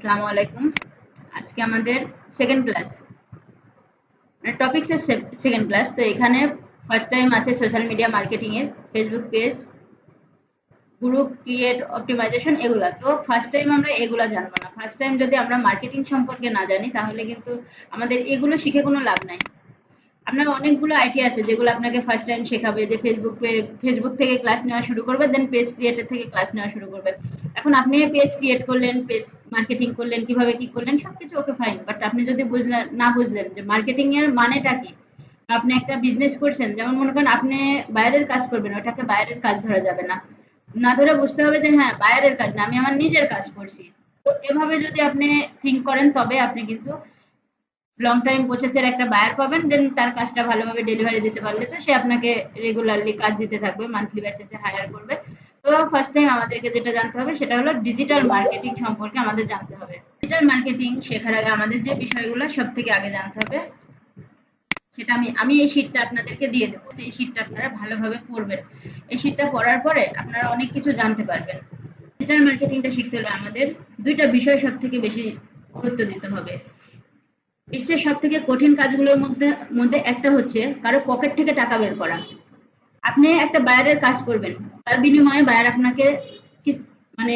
আসসালামু আলাইকুম। আজকে আমাদের সেকেন্ড ক্লাস, মানে টপিকস এর সেকেন্ড ক্লাস। তো এখানে ফার্স্ট টাইম আছে সোশ্যাল মিডিয়া মার্কেটিং এর, Facebook page, group create, optimisation, এগুলা। তো ফার্স্ট টাইম আমরা এগুলা জানবো না। ফার্স্ট টাইম যদি আমরা মার্কেটিং সম্পর্কে না জানি তাহলে কিন্তু আমাদের এগুলো শিখে কোনো লাভ নাই। আপনার অনেকগুলো আইডিয়া আছে যেগুলো আপনাকে ফার্স্ট টাইম শেখাবে, যে ফেসবুক থেকে ক্লাস নেওয়া শুরু করবে, দেন পেজ ক্রিয়েটর থেকে ক্লাস নেওয়া শুরু করবেন। এখন আপনি পেজ ক্রিয়েট করলেন, পেজ মার্কেটিং করলেন, কিভাবে কি করলেন সবকিছু ওকে ফাইন, বাট আপনি যদি বুঝলেন যে মার্কেটিং এর মানেটা কি, আপনি একটা বিজনেস করছেন, যেমন মনে করেন আপনি বাইরের কাজ করবেন, ওটাকে বাইরের কাজ ধরা যাবে না। না ধরে বুঝতে হবে যে হ্যাঁ বাইরের কাজ না, আমি আমার নিজের কাজ করছি। তো এভাবে যদি আপনি থিঙ্ক করেন তবে আপনি কিন্তু লং টাইম প্রসেসের একটা বায়ার পাবেন, দেন তার কাজটা ভালোভাবে ডেলিভারি দিতে পারলে তো সে আপনাকে রেগুলারলি কাজ দিতে থাকবে, মান্থলি বেসিসে হায়ার করবে। তো ফার্স্ট টাইম আমাদেরকে যেটা জানতে হবে সেটা হলো ডিজিটাল মার্কেটিং সম্পর্কে আমাদের জানতে হবে। ডিজিটাল মার্কেটিং শেখার আগে আমাদের যে বিষয়গুলো সব থেকে আগে জানতে হবে সেটা আমি আমি এই শীটটা আপনাদেরকে দিয়ে দেবো। এই শীটটা আপনারা ভালোভাবে পড়বেন। এই শীটটা পড়ার পরে আপনারা অনেক কিছু জানতে পারবেন। ডিজিটাল মার্কেটিংটা শিখতে হলে আমাদের দুইটা বিষয় সব থেকে বেশি গুরুত্ব দিতে হবে। বিশ্বের সব থেকে কঠিন কাজগুলোর মধ্যে মধ্যে একটা হচ্ছে কারো পকেট থেকে টাকা বের করা। আপনি একটা বায়ারের কাজ করবেন, তার বিনিময়ে বায়ার আপনাকে মানে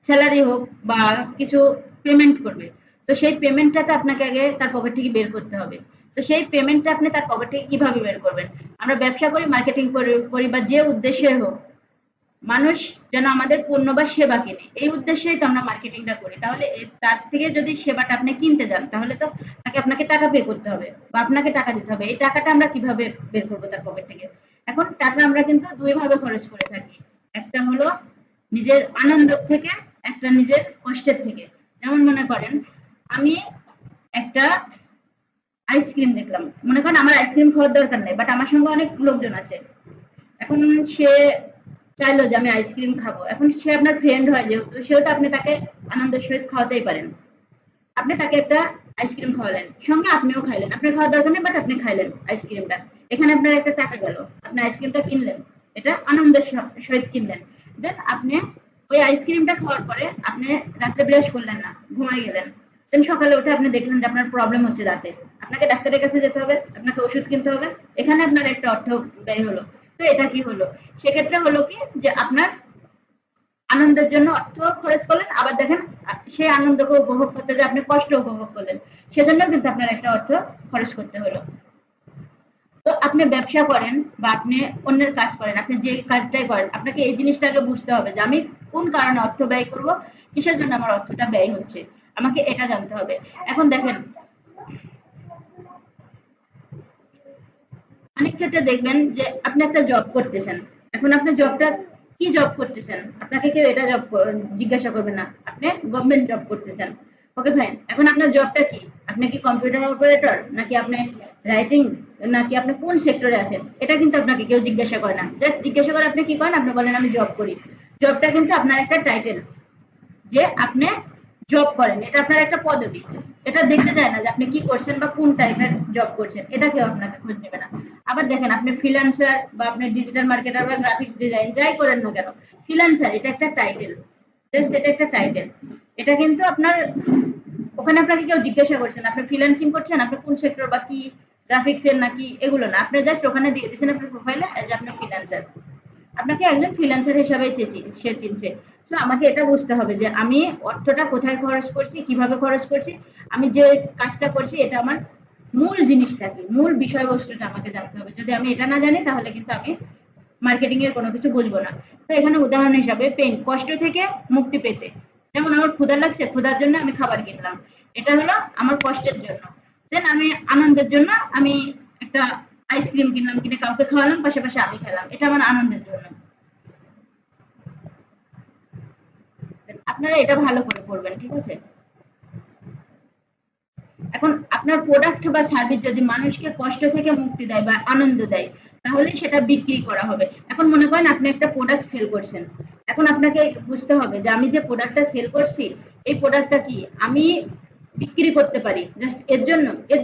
স্যালারি হোক বা কিছু পেমেন্ট করবে। তো সেই পেমেন্টটাতে আপনাকে আগে তার পকেট থেকে বের করতে হবে। তো সেই পেমেন্টটা আপনি তার পকেট থেকে কিভাবে বের করবেন? আমরা ব্যবসা করি, মার্কেটিং করি বা যে উদ্দেশ্যে হোক, মানুষ যেন আমাদের পণ্য বা সেবা কেনে, এই উদ্দেশ্যেই তো আমরা মার্কেটিংটা করি। তাহলে তার থেকে যদি সেবাটা আপনি কিনতে যান তাহলে তো আপনাকে টাকা পে করতে হবে বা আপনাকে টাকা দিতে হবে। এই টাকাটা আমরা কিভাবে বের করবো তার পকেট থেকে? এখন টাকা আমরা কিন্তু দুই ভাবে খরচ করে থাকি। একটা হলো নিজের আনন্দ থেকে, একটা নিজের কষ্টের থেকে। যেমন মনে করেন আমি একটা আইসক্রিম দেখলাম, মনে করেন আমার আইসক্রিম খাওয়ার দরকার নেই, বাট আমার সঙ্গে অনেক লোকজন আছে। এখন সে চাইলো যে আমি আইসক্রিম খাবো, এখন সে আপনার ফ্রেন্ড হয় যেহেতু, সেহেতু আপনি তাকে আনন্দের সহিত খাওয়াতেই পারেন। আপনি তাকে একটা আইসক্রিম খাওয়ালেন, সঙ্গে আপনিও খাইলেন, আপনার খাওয়ার দরকার নেই বাট আপনি খাইলেন আইসক্রিমটা। এখানে আপনার একটা টাকা গেল, আপনি আইসক্রিমটা কিনলেন, এটা আনন্দের সহিত কিনলেন। দেন আপনি ওই আইসক্রিমটা খাওয়ার পরে আপনি রাত্রে ব্রাশ করলেন না, ঘুমাই গেলেন। দেন সকালে উঠে আপনি দেখলেন যে আপনার প্রবলেম হচ্ছে দাঁতে, আপনাকে ডাক্তারের কাছে যেতে হবে, আপনাকে ওষুধ কিনতে হবে। এখানে আপনার একটা অর্থ ব্যয় হলো। তো এটা কি হলো? সেক্ষেত্রে হলো কি যে আপনার আনন্দের জন্য অর্থ খরচ করলেন, আবার দেখেন সেই আনন্দকে উপভোগ করতে যে আপনি কষ্ট উপভোগ করলেন, সেজন্য কিন্তু আপনার একটা অর্থ খরচ করতে হলো। তো আপনি ব্যবসা করেন বা আপনি অন্যের কাজ করেন, আপনি যে কাজটাই করেন, আপনাকে এই জিনিসটাকে বুঝতে হবে যে আমি কোন কারণে অর্থ ব্যয় করব, কিসের জন্য আমার অর্থটা ব্যয় হচ্ছে, আমাকে এটা জানতে হবে। এখন দেখেন অনেক ক্ষেত্রে দেখবেন যে আপনি একটা জব করতেছেন, এখন আপনি জবটা কি জব করতেছেন আপনাকে কেউ এটা জিজ্ঞাসা করবে না, আপনি গভর্নমেন্ট জব করতেছেন। ওকে ফাইন, এখন আপনার জবটা কি? আপনি কি কম্পিউটার অপারেটর, নাকি আপনি রাইটিং, নাকি আপনি কোন সেক্টরে আছেন, এটা কিন্তু আপনাকে কেউ জিজ্ঞাসা করে না। জাস্ট জিজ্ঞাসা করে আপনি কি করেন, আপনি বলেন আমি জব করি। জবটা কিন্তু আপনার একটা টাইটেল, যে আপনি জব করেন, এটা আপনার একটা পদবি। এটা দেখতে চায় না যে আপনি কি করছেন বা কোন টাইপের জব করছেন, এটা কেউ আপনাকে খোঁজ নেবে না। আবার দেখেন আপনি ফ্রিল্যান্সার বা আপনি ডিজিটাল মার্কেটার বা গ্রাফিক্স ডিজাইন যাই করেন না কেন, ফ্রিল্যান্সার এটা একটা টাইটেল, জাস্ট এটা একটা টাইটেল। এটা কিন্তু আপনার ওখানে আপনাকে কেউ জিজ্ঞাসা করছেন আপনি ফ্রিল্যান্সিং করছেন, আপনি কোন সেক্টর বা কি গ্রাফিক্স এর নাকি, এগুলো না। আপনি জাস্ট ওখানে দিয়ে দিয়েছেন আপনার প্রোফাইলে যে আপনি ফ্রিল্যান্সার, আপনাকে একজন ফ্রিল্যান্সার হিসাবে সে চিনছে। তো আমাকে এটা বুঝতে হবে যে আমি অর্থটা কোথায় খরচ করছি, কিভাবে খরচ করছি, আমি যে কাজটা করছি এটা আমার মূল জিনিসটা কি, মূল বিষয়বস্তুটা আমাকে জানতে হবে। যদি আমি এটা না জানি তাহলে কিন্তু আমি মার্কেটিং এর কোনো কিছু বুঝবো না। তো এখানে উদাহরণ হিসাবে পেন, কষ্ট থেকে মুক্তি পেতে। যেমন আমার ক্ষুধা লাগছে, ক্ষুধার জন্য আমি খাবার কিনলাম, এটা হলো আমার কষ্টের জন্য। দেন আমি আনন্দের জন্য আমি একটা আইসক্রিম কিনলাম, কিনে কাউকে খাওয়ালাম, পাশাপাশি আমি খেলাম, এটা আমার আনন্দের জন্য। আপনারা এটা ভালো করে পড়বেন, ঠিক আছে? এখন আপনার প্রোডাক্ট বা সার্ভিস যদি মানুষকে কষ্ট থেকে মুক্তি দেয় বা আনন্দ দেয়, তাহলে সেটা বিক্রি করা হবে। এখন মনে করেন আপনি একটা প্রোডাক্ট সেল করছেন, এখন আপনাকে বুঝতে হবে যে আমি যে প্রোডাক্টটা সেল করছি, এই প্রোডাক্টটা কি আমি বিক্রি করতে পারি, জাস্ট এর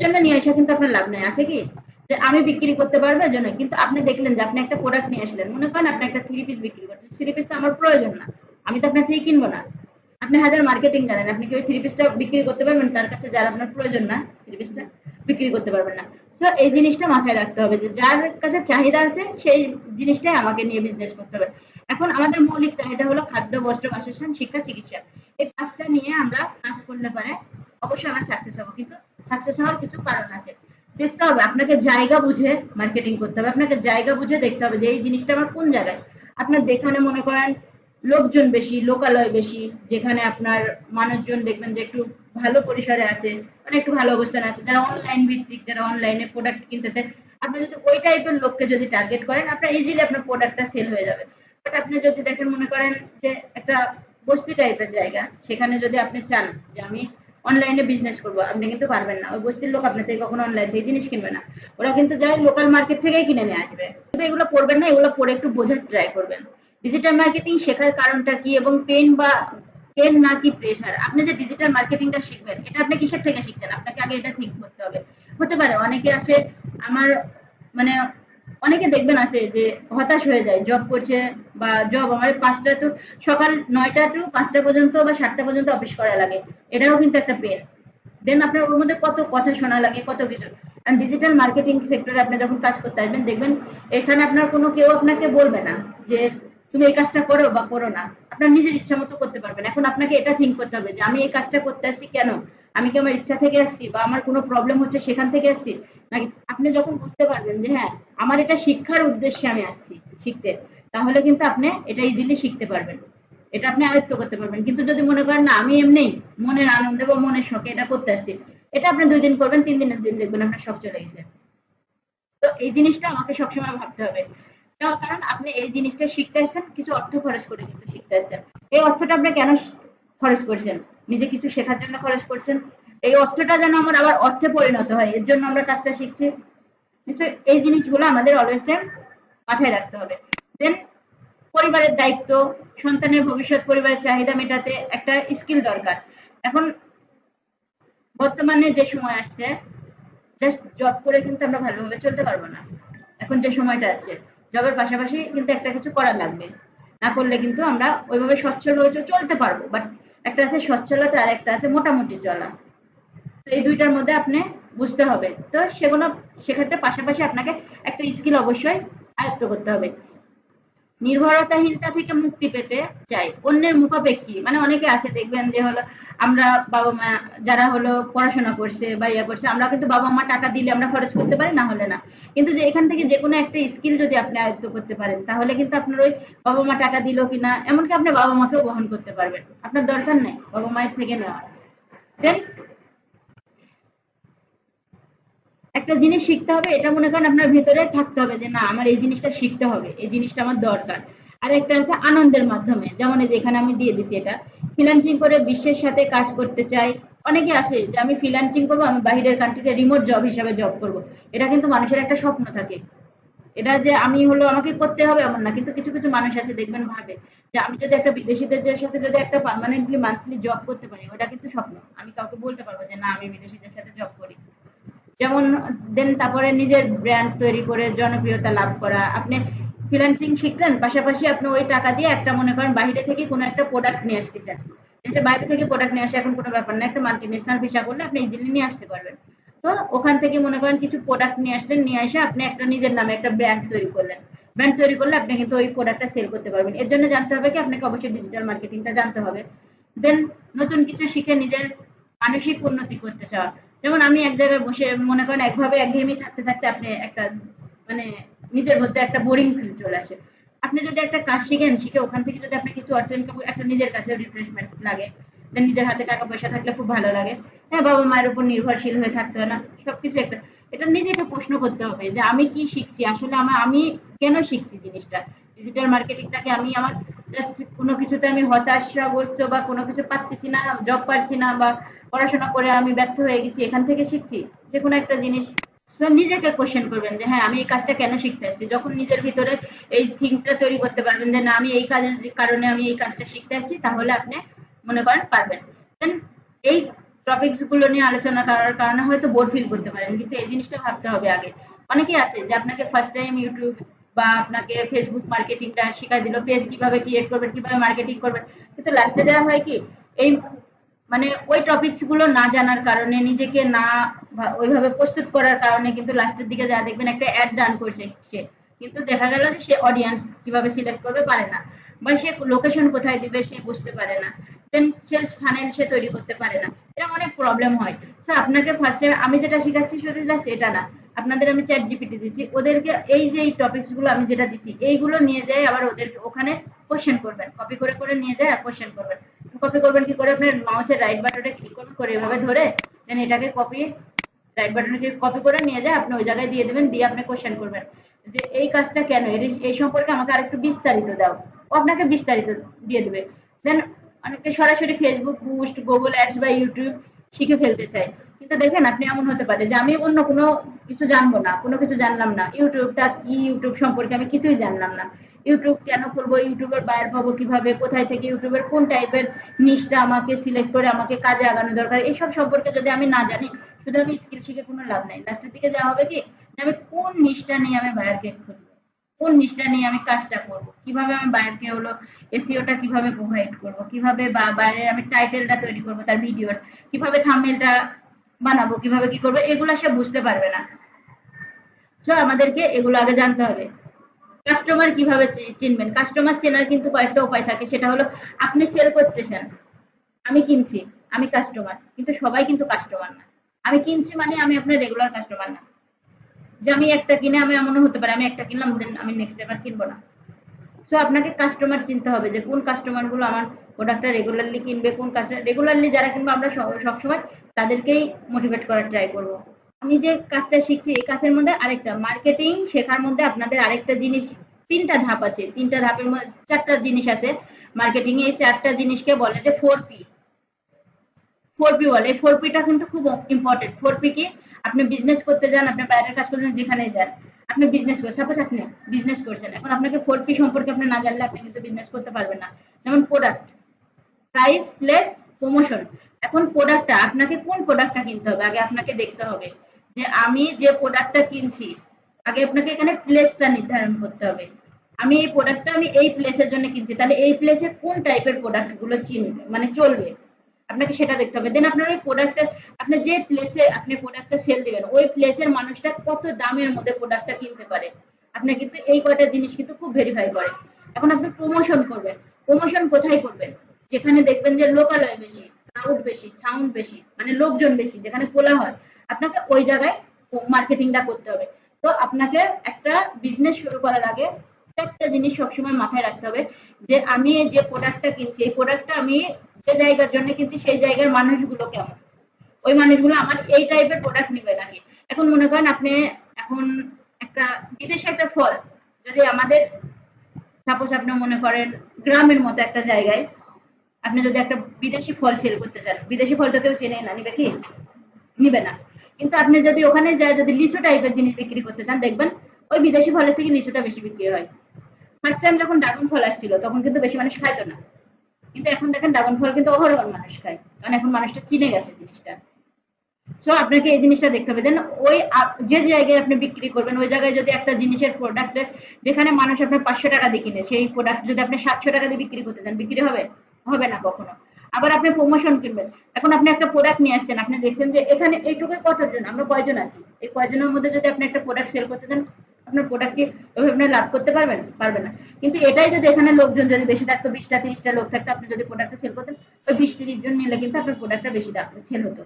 জন্য নিয়ে আসা কিন্তু আপনার লাভ নেই, আছে কি? যে আমি বিক্রি করতে পারবো এর জন্য। কিন্তু আপনি দেখলেন যে আপনি একটা প্রোডাক্ট নিয়ে আসলেন, মনে করেন আপনি একটা থ্রি পিস বিক্রি করছেন, থ্রি পিস তো আমার প্রয়োজন না, আমি তো আপনার থেকে কিনবো না, আপনি হাজার মার্কেটিং জানেন, আপনি কি ওই থ্রি পিসটা বিক্রি করতে পারবেন তার কাছে যার আপনার প্রয়োজন না? থ্রি পিসটা বিক্রি করতে পারবেন না। সো এই জিনিসটা মাথায় রাখতে হবে যে যার কাছে চাহিদা আছে সেই জিনিসটাই আমাকে নিয়ে বিজনেস করতে হবে। এখন আমাদের মৌলিক চাহিদা হলো খাদ্য, বস্ত্র, বাসস্থান, শিক্ষা, চিকিৎসা। এই পাঁচটা নিয়ে আমরা কাজ করলে পারে অবশ্যই আমরা সাকসেস হবো, কিন্তু সাকসেস হওয়ার কিছু কারণ আছে। দেখতে হবে আপনাকে জায়গা বুঝে মার্কেটিং করতে হবে, আপনাকে জায়গা বুঝে দেখতে হবে যে এই জিনিসটা আমার কোন জায়গায়। আপনার যেখানে মনে করেন লোকজন বেশি, লোকালয় বেশি, যেখানে আপনার মানুষজন দেখবেন যে একটু ভালো পরিসরে আছে, মানে একটু ভালো অবস্থানে আছে, যারা অনলাইন ভিত্তিক, যারা অনলাইনে প্রোডাক্ট কিনতে চায়, আপনি যদি ওই টাইপের লোককে যদি টার্গেট করেন আপনার ইজিলি আপনার প্রোডাক্টটা সেল হয়ে যাবে। বাট আপনি যদি দেখেন মনে করেন যে একটা বস্তি টাইপের জায়গা, সেখানে যদি আপনি চান যে আমি অনলাইনে বিজনেস করবো, আপনি কিন্তু পারবেন না। ওই বস্তির লোক আপনার থেকে কখনো অনলাইন থেকে জিনিস কিনবে না, ওরা কিন্তু যায় লোকাল মার্কেট থেকেই কিনে নিয়ে আসবে। কিন্তু এগুলো করবেন না, এগুলো পরে একটু বোঝার ট্রাই করবেন ডিজিটাল মার্কেটিং শেখার কারণটা কি এবং পেন নাকি প্রেশার। আপনি যে ডিজিটাল মার্কেটিংটা শিখবেন এটা আপনি কিসের থেকে শিখছেন, আপনাকে আগে এটা ঠিক করতে হবে। হতে পারে অনেকে আসে আমার মানে অনেকে দেখবেন আছে যে হতাশ হয়ে যায়, জব করছে বা জব আমার পাঁচটা তো সকাল 9টা টু 5টা পর্যন্ত বা 7টা পর্যন্ত অফিস করা লাগে, এটাও কিন্তু একটা পেন। দেন আপনার ওর মধ্যে কত কথা শোনা লাগে, কত কিছু। আর ডিজিটাল মার্কেটিং সেক্টরে আপনি যখন কাজ করতে আসবেন দেখবেন এখানে আপনার কোনো কেউ আপনাকে বলবে না যে তুমি এই কাজটা করো বা করো না, আপনার নিজের ইচ্ছা মতো করতে পারবেন। এখন আপনাকে এটা থিঙ্ক করতে হবে যে আমি এই কাজটা করতে আসছি কেন, আমি কি আমার ইচ্ছা থেকে আসছি বা আমার কোনো প্রবলেম হচ্ছে সেখান থেকে আসছি, নাকি আপনি যখন বুঝতে পারবেন যে হ্যাঁ আমার এটা শিক্ষার উদ্দেশ্যে আমি আসছি শিখতে, তাহলে কিন্তু আপনি এটা ইজিলি শিখতে পারবেন, এটা আপনি আয়ত্ত করতে পারবেন। কিন্তু যদি মনে করেন না আমি এমনি মনের আনন্দে বা মনের শখে এটা করতে আসছি, এটা আপনি 2 দিন করবেন, 3 দিনের দিন দেখবেন আপনার শখ চলে গেছে। তো এই জিনিসটা আমাকে সবসময় ভাবতে হবে। কারণ আপনি এই জিনিসটা শিখতে আসছেন কিছু অর্থ খরচ করে কিন্তু শিখতে আসছেন। এই অর্থটা আপনি কেন খরচ করছেন? নিজে কিছু শেখার জন্য খরচ করছেন। এই অর্থটা যেন আমার আবার অর্থে পরিণত হয়, এর জন্য আমরা কাজটা শিখছি। নিশ্চয়ই এই জিনিসগুলো আমাদের অলওয়েজ টাইম মাথায় রাখতে হবে। দেন পরিবারের দায়িত্ব, সন্তানের ভবিষ্যৎ, পরিবারের চাহিদা মেটাতে একটা স্কিল দরকার। এখন বর্তমানে যে সময় আসছে জাস্ট জব করে কিন্তু আমরা ভালোভাবে চলতে পারবো না। এখন যে সময়টা আছে জবের পাশাপাশি কিন্তু একটা কিছু করা লাগবে, না করলে কিন্তু আমরা ওইভাবে সচ্ছলভাবে চলতে পারবো, বাট একটা আছে সচ্ছলতা আর একটা আছে মোটামুটি চলা। তো এই দুইটার মধ্যে আপনি বুঝতে হবে। তো সেগুলো সেক্ষেত্রে পাশাপাশি আপনাকে একটা স্কিল অবশ্যই আয়ত্ত করতে হবে। নির্ভরতাহীনতা থেকে মুক্তি পেতে চাই, অন্যের মুখাপেক্ষী, মানে অনেকে আছে দেখবেন যে হলো আমরা বাবা মা যারা হলো পড়াশোনা করছে বা ইয়া করছে, আমরা কিন্তু বাবা মা টাকা দিলে আমরা খরচ করতে পারি, না হলে না। কিন্তু যে এখান থেকে যে কোনো একটা স্কিল যদি আপনি আয়ত্ত করতে পারেন তাহলে কিন্তু আপনার ওই বাবা মা টাকা দিল কিনা, এমনকি আপনি বাবা মাকেও বহন করতে পারবেন, আপনার দরকার নেই বাবা মায়ের থেকে নেওয়া। দেন একটা জিনিস শিখতে হবে, এটা মনে করেন আপনার ভিতরে থাকতে হবে যে না আমার এই জিনিসটা শিখতে হবে, এই জিনিসটা আমার দরকার। আর একটা আছে আনন্দের মাধ্যমে, যেমন এই যে এখানে আমি দিয়ে দিছি এটা ফ্রিল্যান্সিং করে বিশ্বের সাথে কাজ করতে চাই। অনেকে আছে যে আমি ফ্রিল্যান্সিং করবো, আমি বাইরের কান্ট্রিতে রিমোট জব হিসাবে জব করব। এটা কিন্তু মানুষের একটা স্বপ্ন থাকে, এটা যে আমি হলো আমাকে করতে হবে এমন না, কিন্তু কিছু কিছু মানুষ আছে দেখবেন ভাবে যে আমি যদি একটা বিদেশিদের সাথে যদি একটা পার্মানেন্টলি মান্থলি জব করতে পারি, ওটা কিন্তু স্বপ্ন। আমি কাউকে বলতে পারবো যে না আমি বিদেশিদের সাথে জব করি। যেমন দেন তারপরে নিজের ব্র্যান্ড তৈরি করে জনপ্রিয়তা লাভ করা। আপনি ফ্রিল্যান্সিং শিখলেন, পাশাপাশি আপনি ওই টাকা দিয়ে একটা মনে করেন বাইরে থেকে কোনো একটা প্রোডাক্ট নিয়ে আসতেছেন, যে বাইরে থেকে প্রোডাক্ট নিয়ে আসে এখন কোনো ব্যাপার না, একটা মাল্টিনেশনাল ভিসা করলে আপনি ইজিলি নিয়ে আসতে পারবেন। তো ওখান থেকে মনে করেন কিছু প্রোডাক্ট নিয়ে আসলেন, নিয়ে এসে আপনি একটা নিজের নামে একটা ব্র্যান্ড তৈরি করলেন। ব্র্যান্ড তৈরি করলে আপনি কিন্তু ওই প্রোডাক্টটা সেল করতে পারবেন। এর জন্য জানতে হবে কি আপনাকে অবশ্যই ডিজিটাল মার্কেটিংটা জানতে হবে। দেন নতুন কিছু শিখে নিজের মানসিক উন্নতি করতে চাওয়া। যেমন আমি এক জায়গায় বসে মনে করেন একভাবে একঘেয়েমি থাকতে থাকতে আপনি একটা মানে নিজের মধ্যে একটা বোরিং ফিল চলে আসে। আপনি যদি একটা কাজ শিখেন, শিখে ওখান থেকে যদি আপনি কিছু অর্থ ইনকাম, একটা নিজের কাছে রিফ্রেশমেন্ট লাগে, নিজের হাতে টাকা পয়সা থাকলে খুব ভালো লাগে। হ্যাঁ বাবা মায়ের উপর নির্ভরশীল হয়ে থাকতে হয় না, সবকিছু একটা এটা নিজেকে প্রশ্ন করতে হবে যে আমি কি শিখছি আসলে, আমি কেন শিখছি জিনিসটা। ডিজিটাল মার্কেটিংটাকে আমি আমার জাস্ট কোনো কিছুতে আমি হতাশাগ্রস্ত বা কোনো কিছু পাচ্ছি না, জব পাচ্ছি না বা পড়াশোনা করে আমি ব্যর্থ হয়ে গেছি, এখান থেকে শিখছি যে কোনো একটা জিনিস। সো নিজেকে কোশ্চেন করবেন যে হ্যাঁ আমি এই কাজটা কেন শিখতে আসছি। যখন নিজের ভিতরে এই থিঙ্কটা তৈরি করতে পারবেন যে না আমি এই কাজের কারণে আমি এই কাজটা শিখতে আসছি, তাহলে আপনি মনে করেন পারবেন। দেন এই টপিকস গুলো নিয়ে আলোচনা করার কারণে হয়তো বোর ফিল করতে পারেন, কিন্তু এই জিনিসটা ভাবতে হবে আগে। অনেকেই আছে যে আপনাকে ফার্স্ট টাইম ইউটিউব বা আপনাকে ফেসবুক মার্কেটিংটা শিখাই দিল, পেজ কিভাবে ক্রিয়েট করবেন, কিভাবে মার্কেটিং করবেন, কিন্তু লাস্টে দেওয়া হয় কি এই মানে ওই টপিকস গুলো না জানার কারণে, নিজেকে না ওইভাবে প্রস্তুত করার কারণে কিন্তু লাস্টের দিকে যা দেখবেন একটা অ্যাড রান করছে সে, কিন্তু দেখা গেল যে সে অডিয়েন্স কিভাবে সিলেক্ট করবে পারে না, বা সে লোকেশন কোথায় দিবে সে বুঝতে পারে না, দেন সেলস ফানেল সে তৈরি করতে পারে না, এরকম অনেক প্রবলেম হয়। তো আপনাকে ফার্স্টে আমি যেটা শিখাচ্ছি শুধু জাস্ট এটা না, আপনাদের আমি চ্যাট জিপিটি দিচ্ছি, ওদেরকে এই যে এই টপিকস গুলো আমি যেটা দিচ্ছি এইগুলো নিয়ে যায় আবার ওদের ওখানে কোশ্চেন করবেন, কপি করে করে নিয়ে যায় আর কোশ্চেন করবেন। কপি করবেন কি করে, আপনার মাউসের রাইট বাটনে ক্লিক করবেন, করে এভাবে ধরে দেন এটাকে কপি, রাইট বাটনে কপি করে নিয়ে যায় আপনি ওই জায়গায় দিয়ে দেবেন, দিয়ে আপনি কোশ্চেন করবেন যে এই কাজটা কেন, এই সম্পর্কে আমাকে আরেকটু বিস্তারিত দাও, ও আপনাকে বিস্তারিত দিয়ে দেবে। দেন অনেকে সরাসরি ফেসবুক বুস্ট, গুগল অ্যাডস বা ইউটিউব শিখে ফেলতে চায়, কিন্তু দেখেন আপনি এমন হতে পারে যে আমি অন্য কোনো কিছু জানবো না, কোনো কিছু জানলাম না, ইউটিউবটা কি, ইউটিউব সম্পর্কে আমি কিছুই জানলাম না, ইউটিউব কেন খুলবো, ইউটিউবের বায়ার পাবো কিভাবে, কোথায় থেকে ইউটিউবের কোন টাইপের নিশটা আমাকে সিলেক্ট করে আমাকে কাজে আগানো দরকার, এইসব সম্পর্কে যদি আমি না জানি, শুধু আমি স্কিল শিখে কোনো লাভ নাই। লাস্টের দিকে যা হবে কি, আমি কোন নিশটা নিয়ে আমি বায়ারকে খুলবো, কোন নিশটা নিয়ে আমি কাজটা করব, কিভাবে আমি বায়ারকে হলো এসইওটা কিভাবে প্রোভাইড করব, কিভাবে বা বাইরের আমি টাইটেলটা তৈরি করব তার ভিডিওর, কিভাবে থাম্বনেলটা বানাবো, কিভাবে কি করবো, এগুলো সে বুঝতে পারবে না। তো আমাদেরকে এগুলো আগে জানতে হবে। কাস্টমার কিভাবে চিনবেন, কাস্টমার চেনার কিন্তু কয়েকটা উপায় থাকে, সেটা হলো আপনি সেল করতেছেন, আমি কিনছি, আমি কাস্টমার, কিন্তু সবাই কিন্তু কাস্টমার না। আমি কিনছি মানে আমি আপনার রেগুলার কাস্টমার না, যে আমি একটা কিনে আমি এমনও হতে পারে আমি একটা কিনলাম দেন আমি নেক্সট এবার কিনবো না। সো আপনাকে কাস্টমার চিনতে হবে যে কোন কাস্টমার গুলো আমার প্রোডাক্টটা রেগুলারলি কিনবে, কোন কাস্টমার রেগুলারলি যারা কিনবে আমরা সবসময় তাদেরকেই মোটিভেট করার ট্রাই করব। আমি যে কাজটা শিখছি এই কাজের মধ্যে আরেকটা মার্কেটিং শেখার মধ্যে আপনাদের আরেকটা জিনিস, তিনটা ধাপ আছে, তিনটা ধাপের মধ্যে চারটা জিনিস আছে মার্কেটিং এ, এই চারটা জিনিসকে বলে যে 4P। 4P বলে, 4P টা কিন্তু খুব ইম্পর্টেন্ট। 4P কি, আপনি বিজনেস করতে যান, আপনি বাইরের কাজ করতে যান, যেখানেই যান আপনি বিজনেস করেন, সাপোজ আপনি বিজনেস করছেন, এখন আপনাকে 4P সম্পর্কে আপনি না জানলে আপনি কিন্তু বিজনেস করতে পারবেন না। যেমন প্রোডাক্ট, প্রাইস প্লেস, প্রমোশন। এখন প্রোডাক্টটা আপনাকে কোন প্রোডাক্টটা কিনতে হবে, আগে আপনাকে দেখতে হবে যে আমি যে প্রোডাক্টটা কিনছি, আগে আপনাকে এখানে প্লেসটা নির্ধারণ করতে হবে। আমি এই প্রোডাক্টটা আমি এই প্লেসের জন্য কিনছি, তাহলে এই প্লেসে কোন টাইপের প্রোডাক্ট গুলো মানে চলবে, আপনাকে সেটা দেখতে হবে। দেন আপনার ওই প্রোডাক্টটা, আপনি যে প্লেসে আপনি প্রোডাক্টটা সেল দিবেন ওই প্লেসের মানুষটা কত দামের মধ্যে প্রোডাক্টটা কিনতে পারে, আপনি কিন্তু এই কয়টা জিনিস কিন্তু খুব ভেরিফাই করে। এখন আপনি প্রমোশন করবেন, প্রমোশন কোথায় করবেন, যেখানে দেখবেন যে লোকালয় বেশি, ক্রাউড বেশি, সাউন্ড বেশি, মানে লোকজন বেশি, যেখানে কোলাহল, আপনাকে ওই জায়গায় মার্কেটিংটা করতে হবে। তো আপনাকে একটা বিজনেস শুরু করার আগে একটা জিনিস সবসময় মাথায় রাখতে হবে যে আমি যে প্রোডাক্টটা কিনছি এই প্রোডাক্টটা আমি যে জায়গার জন্য কিনছি সেই জায়গার মানুষগুলো কেমন, ওই মানুষগুলো আমার এই টাইপের প্রোডাক্ট নিবে নাকি। এখন মনে করেন আপনি এখন একটা বিদেশে একটা ফল, যদি আমাদের সাপোজ আপনি মনে করেন গ্রামের মতো একটা জায়গায় আপনি যদি একটা বিদেশি ফল সেল করতে চান, বিদেশি ফলটা কেউ চেনে না, নিবে কি, নিবে না। কিন্তু আপনি যদি ওখানে যায় যদি লিচু টাইপের জিনিস বিক্রি করতে চান, দেখবেন ওই বিদেশি ফলের থেকে লিচুটা বেশি বিক্রি হয়। ফার্স্ট টাইম যখন ড্রাগন ফল আসছিল তখন কিন্তু বেশি মানুষ খাইতো না, কিন্তু এখন দেখেন ড্রাগন ফল কিন্তু ওভারঅল মানুষ খায়, কারণ এখন মানুষটা চিনে গেছে জিনিসটা। সো আপনাকে এই জিনিসটা দেখতে হবে। দেন ওই যে জায়গায় আপনি বিক্রি করবেন ওই জায়গায় যদি একটা জিনিসের প্রোডাক্টের যেখানে মানুষ আপনার 500 টাকা দিয়ে কিনে, সেই প্রোডাক্ট যদি আপনি 700 টাকা দিয়ে বিক্রি করতে চান, বিক্রি হবে, হবে না কখনো। আবার আপনি প্রমোশন কিনবেন, এখন আপনি একটা প্রোডাক্ট নিয়ে আসছেন, আপনি দেখছেন যে এখানে এইটুকু কতজন, আমরা কয়জন আছি, এই কয়জনের মধ্যে যদি আপনি একটা প্রোডাক্ট সেল করতে চান, আপনার প্রোডাক্ট কি ওইভাবে আপনি লাভ করতে পারবেন, পারবেন না। কিন্তু এটাই যদি এখানে লোকজন যদি বেশি থাকতো, 20টা 30টা লোক থাকতো, আপনি যদি প্রোডাক্টটা সেল করতেন, ওই 20-30 জন নিলে কিন্তু আপনার প্রোডাক্টটা বেশি দাম সেল হতো।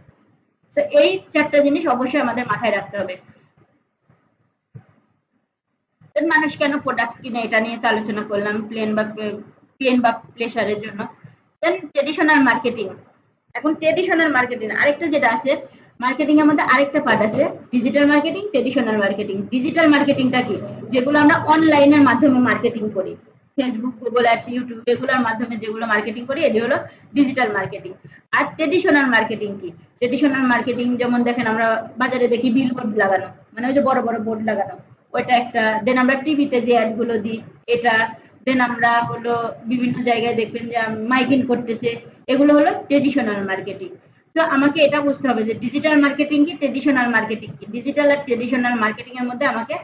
তো এই চারটা জিনিস অবশ্যই আমাদের মাথায় রাখতে হবে। মানুষ কেন প্রোডাক্ট কিনে এটা নিয়ে তো আলোচনা করলাম, প্লেন বা প্লেসারের জন্য। দেন ট্রেডিশনাল মার্কেটিং, এখন ট্রেডিশনাল মার্কেটিং আরেকটা যেটা আছে, মার্কেটিং এর মধ্যে আরেকটা পার্ট আছে digital marketing, traditional marketing. Digital মার্কেটিংটা কি, যেগুলো আমরা অনলাইনের মাধ্যমে মার্কেটিং করি, ফেসবুক, গুগল অ্যাডস, ইউটিউব এগুলোর মাধ্যমে যেগুলো মার্কেটিং করি এটি হলো ডিজিটাল মার্কেটিং। আর ট্রেডিশনাল মার্কেটিং কি, ট্রেডিশনাল মার্কেটিং যেমন দেখেন আমরা বাজারে দেখি বিলবোর্ড লাগানো, মানে ওই যে বড় বড় বোর্ড লাগানো, ওইটা একটা। দেন আমরা টিভিতে যে অ্যাড গুলো দিই এটা। দেন আমরা হলো বিভিন্ন জায়গায় দেখবেন যে মাইকিং করতেছে, এগুলো হলো ট্রেডিশনাল মার্কেটিং। তো আমাকে এটা বুঝতে হবে যে ডিজিটাল মার্কেটিং কি, ট্রেডিশনাল মার্কেটিং কি, ডিজিটাল আর ট্রেডিশনাল মার্কেটিং এর মধ্যে আমাকে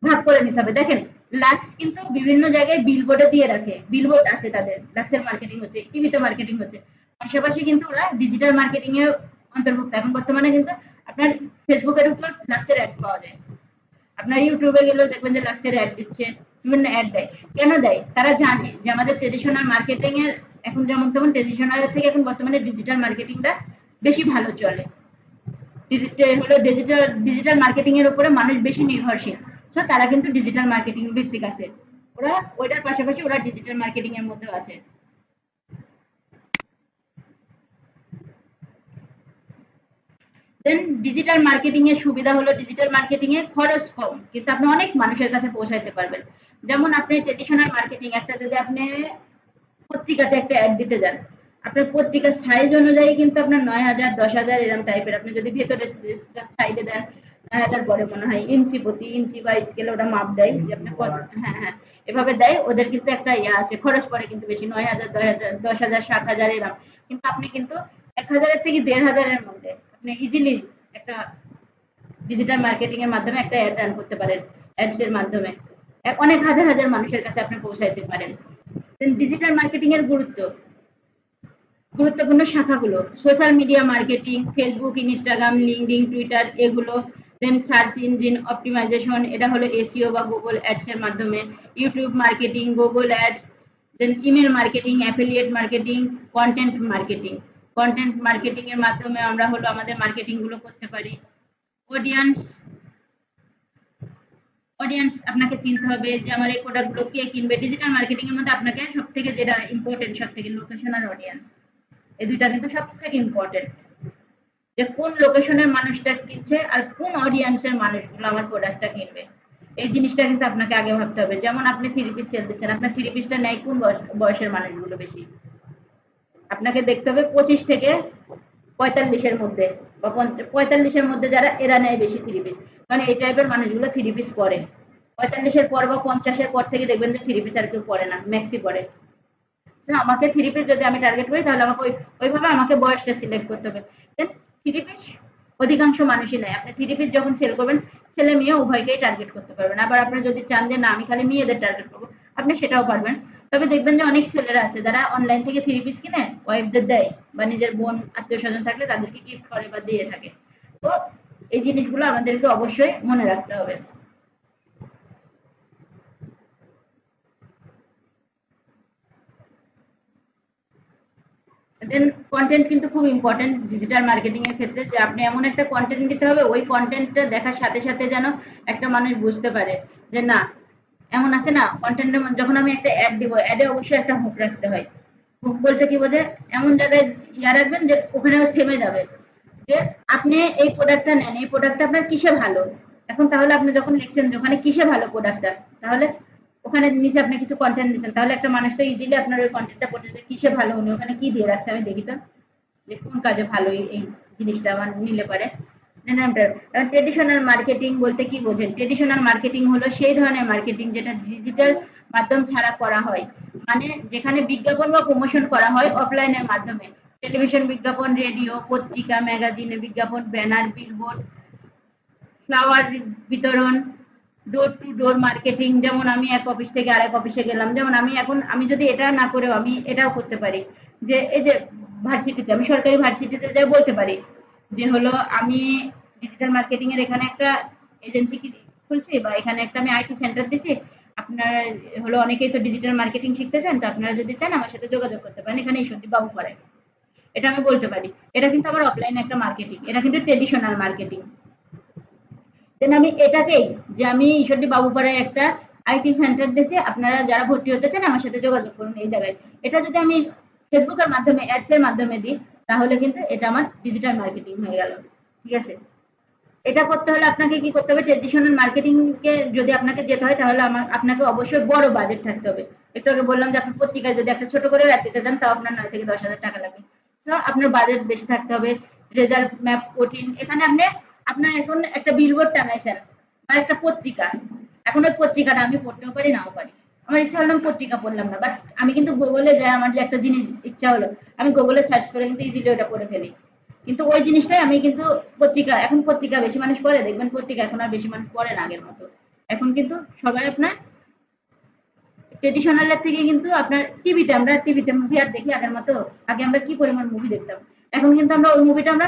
ভাগ করে নিতে হবে। দেখেন লাক্স কিন্তু বিভিন্ন জায়গায় বিলবোর্ডে দিয়ে রাখে, বিলবোর্ড আছে তাদের, লাক্সের মার্কেটিং হচ্ছে, টিভিতে মার্কেটিং হচ্ছে, পাশাপাশি কিন্তু ওরা ডিজিটাল মার্কেটিং এর অন্তর্ভুক্ত। এখন বর্তমানে কিন্তু আপনার ফেসবুকের উপর লাক্সের অ্যাড পাওয়া যায়, আপনার ইউটিউবে গেলেও দেখবেন যে লাক্সের অ্যাড দিচ্ছে, বিভিন্ন অ্যাড দেয়। কেন দেয়? তারা জানে যে আমাদের ট্রেডিশনাল মার্কেটিং এর এখন যেমন তেমন ট্রেডিশনালের থেকে এখন বর্তমানে ডিজিটাল মার্কেটিংটা বেশি ভালো চলে। হলো ডিজিটাল মার্কেটিং এর উপরে মানুষ বেশি নির্ভরশীল, তো তারা কিন্তু ডিজিটাল মার্কেটিং ভিত্তিক আছে, ওরা ওইটার পাশাপাশি ওরা ডিজিটাল মার্কেটিং এর মধ্যেও আছে। দেন ডিজিটাল মার্কেটিং এর সুবিধা হলো ডিজিটাল মার্কেটিং এ খরচ কম, কিন্তু আপনি অনেক মানুষের কাছে পৌঁছাইতে পারবেন। যেমন আপনি ট্রেডিশনাল মার্কেটিং একটা যদি আপনি পত্রিকাতে একটা অ্যাড দিতে যান, আপনার পত্রিকার সাইজ অনুযায়ী কিন্তু আপনার 9,000 10,000 এরকম টাইপের, আপনি যদি ভেতরে সাইডে দেন 9,000 পরে মনে হয় ইঞ্চি প্রতি ইঞ্চি বা স্কেলে ওটা মাপ দেয় যে আপনি কত, হ্যাঁ হ্যাঁ এভাবে দেয়, ওদের কিন্তু একটা ইয়ে আছে, খরচ পড়ে কিন্তু বেশি, 9,000 10,000 7,000 এরকম। কিন্তু আপনি কিন্তু 1,000 থেকে 1,500 এর মধ্যে আপনি ইজিলি একটা ডিজিটাল মার্কেটিং এর মাধ্যমে একটা অ্যাড রান করতে পারেন, অ্যাডস এর মাধ্যমে অনেক হাজার হাজার মানুষের কাছে আপনি পৌঁছাইতে পারেন। ডিজিটাল মার্কেটিং এর গুরুত্বপূর্ণ শাখাগুলো social media marketing, Facebook, Instagram, LinkedIn, Twitter এগুলো। দেন সার্চ ইঞ্জিন অপটিমাইজেশন, এটা হলো এসইও বা গুগল অ্যাডস এর মাধ্যমে। YouTube marketing, Google ads. Then email marketing, affiliate marketing, content marketing. Content marketing এর মাধ্যমে আমরা হলো আমাদের মার্কেটিং গুলো করতে পারি। অডিয়েন্স অডিয়েন্স আপনাকে চিনতে হবে যে আমার এই প্রোডাক্ট গুলো কে কিনবে। ডিজিটাল মার্কেটিং এর মধ্যে আপনাকে সব থেকে যেটা ইম্পর্টেন্ট, সব থেকে লোকেশন আর অডিয়েন্স, এই দুইটা কিন্তু সব থেকে ইম্পর্টেন্ট, যে কোন লোকেশনের মানুষটা কিনছে আর কোন অডিয়েন্সের মানুষগুলো আমার প্রোডাক্টটা কিনবে, এই জিনিসটা কিন্তু আপনাকে আগে ভাবতে হবে। যেমন আপনি থ্রি পিস সেল দিচ্ছেন, আপনার থ্রি পিসটা নেয় কোন বয়সের মানুষগুলো বেশি, আপনাকে দেখতে হবে 25 থেকে 45-এর মধ্যে বা 45-এর মধ্যে যারা, এরা নেয় বেশি থ্রি পিস, কারণ এই টাইপের মানুষগুলো থ্রি পিস পরে। 45-এর পর বা 50-এর পর থেকে দেখবেন যে থ্রি পিস আর কেউ পরে না, ম্যাক্সি পরে। আমাকে থ্রি পিস যদি আমি টার্গেট করি তাহলে আমাকে ওইভাবে আমাকে বয়সটা সিলেক্ট করতে হবে। দেন থ্রি পিস অধিকাংশ মানুষই নেয়, আপনি থ্রি পিস যখন সেল করবেন ছেলে মেয়ে উভয়কেই টার্গেট করতে পারবেন। আবার আপনি যদি চান যে না আমি খালি মেয়েদের টার্গেট করবো, আপনি সেটাও পারবেন। তবে দেখবেন যে অনেক ছেলেরা আছে যারা অনলাইন থেকে থ্রি পিস কিনে ওয়াইফদের দেয় বা নিজের বোন আত্মীয় স্বজন থাকলে তাদেরকে গিফট করে বা দিয়ে থাকে। তো এই জিনিসগুলো আমাদেরকে অবশ্যই মনে রাখতে হবে। দেন কন্টেন্ট কিন্তু খুব ইম্পর্টেন্ট ডিজিটাল মার্কেটিং এর ক্ষেত্রে, যে আপনি এমন একটা কন্টেন্ট দিতে হবে ওই কন্টেন্টটা দেখার সাথে সাথে যেন একটা মানুষ বুঝতে পারে যে না, এমন আছে না কন্টেন্টের যখন আমি একটা অ্যাড দিব, অ্যাডে অবশ্যই একটা হুক রাখতে হয়। হুক বলতে কি বোঝে? এমন জায়গায় ইয়া রাখবেন যে ওখানে ও থেমে যাবে, যে আপনি এই প্রোডাক্টটা নেন, এই প্রোডাক্টটা আপনার কিসে ভালো। এখন তাহলে আপনি যখন লিখছেন যে ওখানে কিসে ভালো প্রোডাক্টটা, তাহলে ওখানে নিচে আপনি কিছু কন্টেন্ট দিচ্ছেন, তাহলে একটা মানুষ তো ইজিলি আপনার ওই কন্টেন্টটা পড়তে যে কিসে ভালো, উনি ওখানে কি দিয়ে রাখছে আমি দেখি তো, যে কোন কাজে ভালো এই জিনিসটা আমার নিলে পারে। ট্রেডিশনাল মার্কেটিং বলতে কি বোঝেন? ট্রেডিশনাল মার্কেটিং হলো সেই ধরনের মার্কেটিং যেটা ডিজিটাল মাধ্যম ছাড়া করা হয়, মানে যেখানে বিজ্ঞাপন বা প্রমোশন করা হয় অফলাইনের মাধ্যমে। টেলিভিশন বিজ্ঞাপন, রেডিও, পত্রিকা, ম্যাগাজিনে বিজ্ঞাপন, ব্যানার, বিলবোর্ড, ফ্লাওয়ার বিতরণ, ডোর টু ডোর মার্কেটিং। যেমন আমি এক অফিস থেকে আরেক অফিসে গেলাম, যেমন আমি এখন আমি যদি এটা না করেও আমি এটাও করতে পারি, যে এই যে ভার্সিটিতে আমি সরকারি ভার্সিটিতে যাই বলতে পারি যে হলো আমি ডিজিটাল মার্কেটিং এর এখানে একটা এজেন্সি খুলছি বা এখানে একটা আমি আইটি সেন্টার দিছি, আপনারা হলো অনেকেই তো ডিজিটাল মার্কেটিং শিখতে চান, তো আপনারা যদি চান আমার সাথে যোগাযোগ করতে পারেন, এখানে ঈশ্বরদী বাবু পড়ায়, এটা আমি বলতে পারি। এটা কিন্তু আমার অফলাইন একটা মার্কেটিং, এটা কিন্তু ট্রেডিশনাল মার্কেটিং। দেন আমি এটাকেই, যে আমি ঈশ্বরদী বাবুপাড়ায় একটা আইটি সেন্টার দিয়েছি, আপনারা যারা ভর্তি হতে চান আমার সাথে যোগাযোগ করুন এই জায়গায়, এটা যদি আমি ফেসবুকের মাধ্যমে অ্যাডস এর মাধ্যমে দিই তাহলে কিন্তু এটা আমার ডিজিটাল মার্কেটিং হয়ে গেল। ঠিক আছে, এটা করতে হলে আপনাকে কি করতে হবে? ট্রেডিশনাল মার্কেটিং কে যদি আপনাকে যেতে হয় তাহলে আপনাকে অবশ্যই বড় বাজেট থাকতে হবে। একটু আগে বললাম যে আপনি পত্রিকায় যদি একটা ছোট করে অ্যাড দিতে চান তাও আপনার 9 থেকে 10 হাজার টাকা লাগবে। তো আপনার বাজেট বেশি থাকতে হবে। রেজাল্ট ম্যাপ কঠিন, এখানে আপনি আপনার এখন একটা বিলবোর্ড টাঙাইছেন বা একটা পত্রিকা, এখন ওই পত্রিকাটা আমি পড়তেও পারি নাও পারি, আমার ইচ্ছা হলো পত্রিকা পড়লাম না, বাট আমি কিন্তু গুগলে যাই, আমার যে একটা জিনিস ইচ্ছা হলো আমি গুগলে সার্চ করে কিন্তু ইজিলি ওটা পড়ে ফেলি। কিন্তু ওই জিনিসটাই আমি কিন্তু পত্রিকা, এখন পত্রিকা বেশি মানুষ পড়ে, দেখবেন পত্রিকা এখন আর বেশি মানুষ পড়ে না আগের মতো। এখন কিন্তু সবাই আপনার ট্রেডিশনালের থেকে কিন্তু আপনার টিভিতে মুভি আর দেখি আগের মতো। আগে আমরা কি পরিমাণ মুভি দেখতাম, এখন কিন্তু আমরা ওই মুভিটা আমরা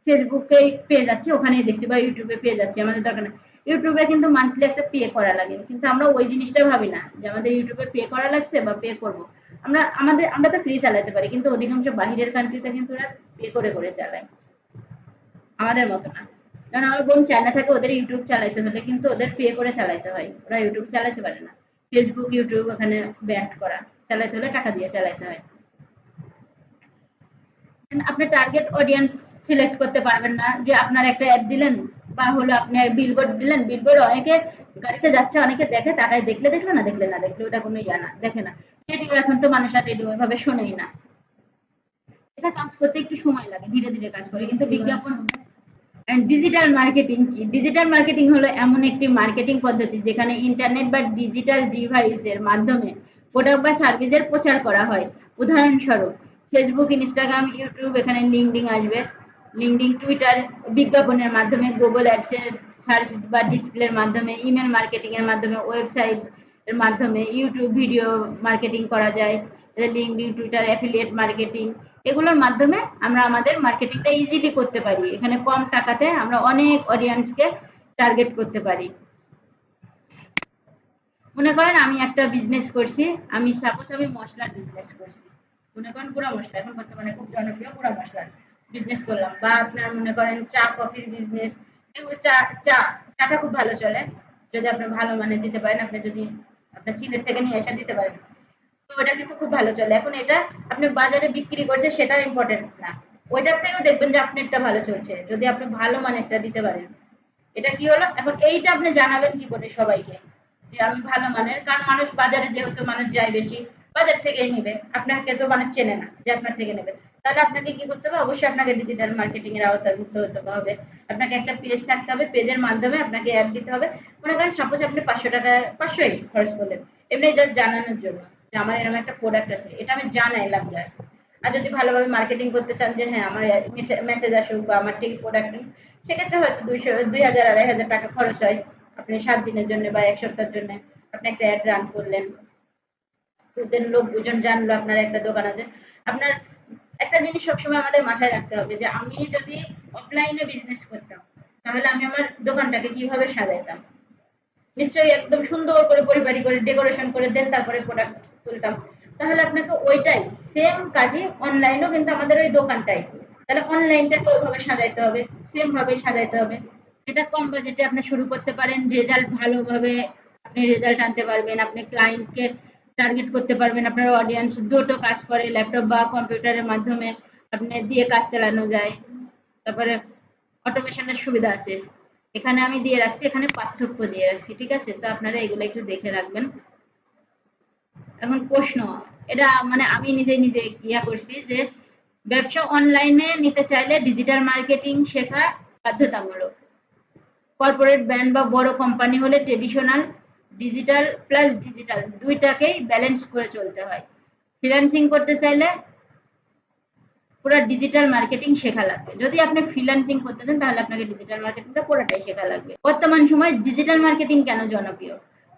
ফেসবুকে পেয়ে যাচ্ছি, ওখানেই দেখছি, বা ইউটিউবে পেয়ে যাচ্ছি, আমাদের দরকার নেই। ইউটিউবে কিন্তু মান্থলি একটা পে করা লাগে, কিন্তু আমরা ওই জিনিসটা ভাবি না যে আমাদের ইউটিউবে পে করা লাগছে বা পে করব। আমরা তো ফ্রি চালাতে পারি, কিন্তু অধিকাংশ বাহিরের কান্ট্রিতে কিন্তু ওরা পে করে করে চালায়, আমাদের মতো না। কারণ আমার বোন চায়না থাকে, ওদের ইউটিউব চালাইতে হলে কিন্তু ওদের পে করে চালাইতে হয়, ওরা ইউটিউব চালাতে পারে না। ফেসবুক ইউটিউব ওখানে ব্যান্ড করা, চালাইতে হলে টাকা দিয়ে চালাইতে হয়। আপনি টার্গেট অডিয়েন্স সিলেক্ট করতে পারবেন না, যে আপনার একটা অ্যাড দিলেন বা হলো আপনি বিলবোর্ড দিলেন, বিলবোর্ড অনেকে গাড়িতে যাচ্ছে, অনেকে দেখে, তাকায় দেখলে দেখলো, না দেখলে না দেখলে, ওটা কোনো ইয়া না, দেখে না। রেডিও এখন তো মানুষ আর রেডিও এভাবে শোনেই না। এটা কাজ করতে একটু সময় লাগে, ধীরে ধীরে কাজ করে, কিন্তু বিজ্ঞাপন। ডিজিটাল মার্কেটিং কি? ডিজিটাল মার্কেটিং হলো এমন একটি মার্কেটিং পদ্ধতি যেখানে ইন্টারনেট বা ডিজিটাল ডিভাইসের মাধ্যমে প্রোডাক্ট বা সার্ভিসের প্রচার করা হয়। উদাহরণস্বরূপ ফেসবুক, ইনস্টাগ্রাম, ইউটিউব, এখানে লিঙ্কডিন আসবে, লিঙ্কডিন, টুইটার, বিজ্ঞাপনের মাধ্যমে, গুগল অ্যাডসের সার্চ বা ডিসপ্লের মাধ্যমে, ইমেল মার্কেটিং এর মাধ্যমে, ওয়েবসাইট এর মাধ্যমে, ইউটিউব ভিডিও মার্কেটিং করা যায়, লিঙ্কডিন, টুইটার, অ্যাফিলিয়েট মার্কেটিং, এগুলোর মাধ্যমে আমরা আমাদের মার্কেটিংটা ইজিলি করতে পারি। এখানে কম টাকাতে আমরা অনেক অডিয়েন্সকে টার্গেট করতে পারি। মনে করেন আমি একটা বিজনেস করছি, আমি সাপোজ আমি মশলার বিজনেস করছি, মনে করেন গুঁড়া মশলা এখন বর্তমানে খুব জনপ্রিয়, গুঁড়া মশলার বিজনেস করলাম, বা আপনার মনে করেন চা কফির বিজনেস, এগুলো চাটা খুব ভালো চলে, যদি আপনি ভালো মানে দিতে পারেন, আপনি যদি আপনার চিলের থেকে নিয়ে এসে দিতে পারেন, তো ওটা কিন্তু খুব ভালো চলে। এখন এটা আপনি বাজারে বিক্রি করছে সেটা ইম্পর্টেন্ট না, ওইটার থেকেও দেখবেন যে আপনারটা ভালো চলছে যদি আপনি ভালো মানেরটা দিতে পারেন। এটা কি হলো, এখন এইটা আপনি জানাবেন কি করে সবাইকে যে আমি ভালো মানের, কারণ মানুষ বাজারে যেহেতু মানুষ যায় বেশি, বাজার থেকেই নিবে, আপনাকে তো মানুষ চেনে না যে আপনার থেকে নেবে। তাহলে আপনাকে কি করতে হবে, অবশ্যই আপনাকে ডিজিটাল মার্কেটিং এর আওতাভুক্ত হতে হবে। আপনাকে একটা পেজ থাকতে হবে, পেজের মাধ্যমে আপনাকে অ্যাড দিতে হবে। মনে করেন সাপোজ আপনি 500 টাকা, 500ই খরচ করলেন এমনি জাস্ট জানানোর জন্য যে আমার এরকম একটা প্রোডাক্ট আছে, এটা আমি জানাইলাম জাস্ট। আর যদি ভালোভাবে মার্কেটিং করতে চান যে হ্যাঁ আমার মেসেজ আসুক বা আমার ঠিক প্রোডাক্ট, সেক্ষেত্রে হয়তো 200, 2000, 2500 টাকা খরচ হয়। আপনি 7 দিনের জন্য বা 1 সপ্তাহের জন্য আপনি একটা অ্যাড রান করলেন, দেন লোক দুজন জানলো আপনার একটা দোকান আছে। আপনার একটা জিনিস সবসময় আমাদের মাথায় রাখতে হবে যে আমি যদি অফলাইনে বিজনেস করতাম, তাহলে আমি আমার দোকানটাকে কিভাবে সাজাইতাম, নিশ্চয়ই একদম সুন্দর করে পরিপাটি করে ডেকোরেশন করে দেন তারপরে প্রোডাক্ট তুলতাম। তাহলে আপনাকে ওইটাই সেম কাজই অনলাইনেও কিন্তু আমাদের ওই দোকানটাই, তাহলে অনলাইনটাকে ওইভাবে সাজাইতে হবে, সেম ভাবে সাজাইতে হবে। এটা কম বাজেটে আপনি শুরু করতে পারেন, রেজাল্ট ভালোভাবে আপনি রেজাল্ট আনতে পারবেন, আপনি ক্লায়েন্টকে টার্গেট করতে পারবেন, আপনার অডিয়েন্স দুটো কাজ করে, ল্যাপটপ বা কম্পিউটারের মাধ্যমে আপনি দিয়ে কাজ চালানো যায়। তারপরে অটোমেশনের সুবিধা আছে, এখানে আমি দিয়ে রাখছি, এখানে পার্থক্য দিয়ে রাখছি, ঠিক আছে? তো আপনারা এগুলো একটু দেখে রাখবেন। এখন প্রশ্ন, এটা মানে আমি নিজে ইয়া করছি যে ব্যবসা অনলাইনে নিতে চাইলে ডিজিটাল মার্কেটিং শেখা বাধ্যতামূলক। কর্পোরেট ব্র্যান্ড বা বড় কোম্পানি হলে ট্রেডিশনাল, ডিজিটাল প্লাস ডিজিটাল দুইটাকেই ব্যালেন্স করে চলতে হয়। ফ্রিল্যান্সিং করতে চাইলে পুরো ডিজিটাল মার্কেটিং শেখা লাগবে। যদি আপনি ফ্রিল্যান্সিং করতে চান তাহলে আপনাকে ডিজিটাল মার্কেটিংটা পুরোটাই শেখা লাগবে। বর্তমান সময়ে ডিজিটাল মার্কেটিং কেন জনপ্রিয়?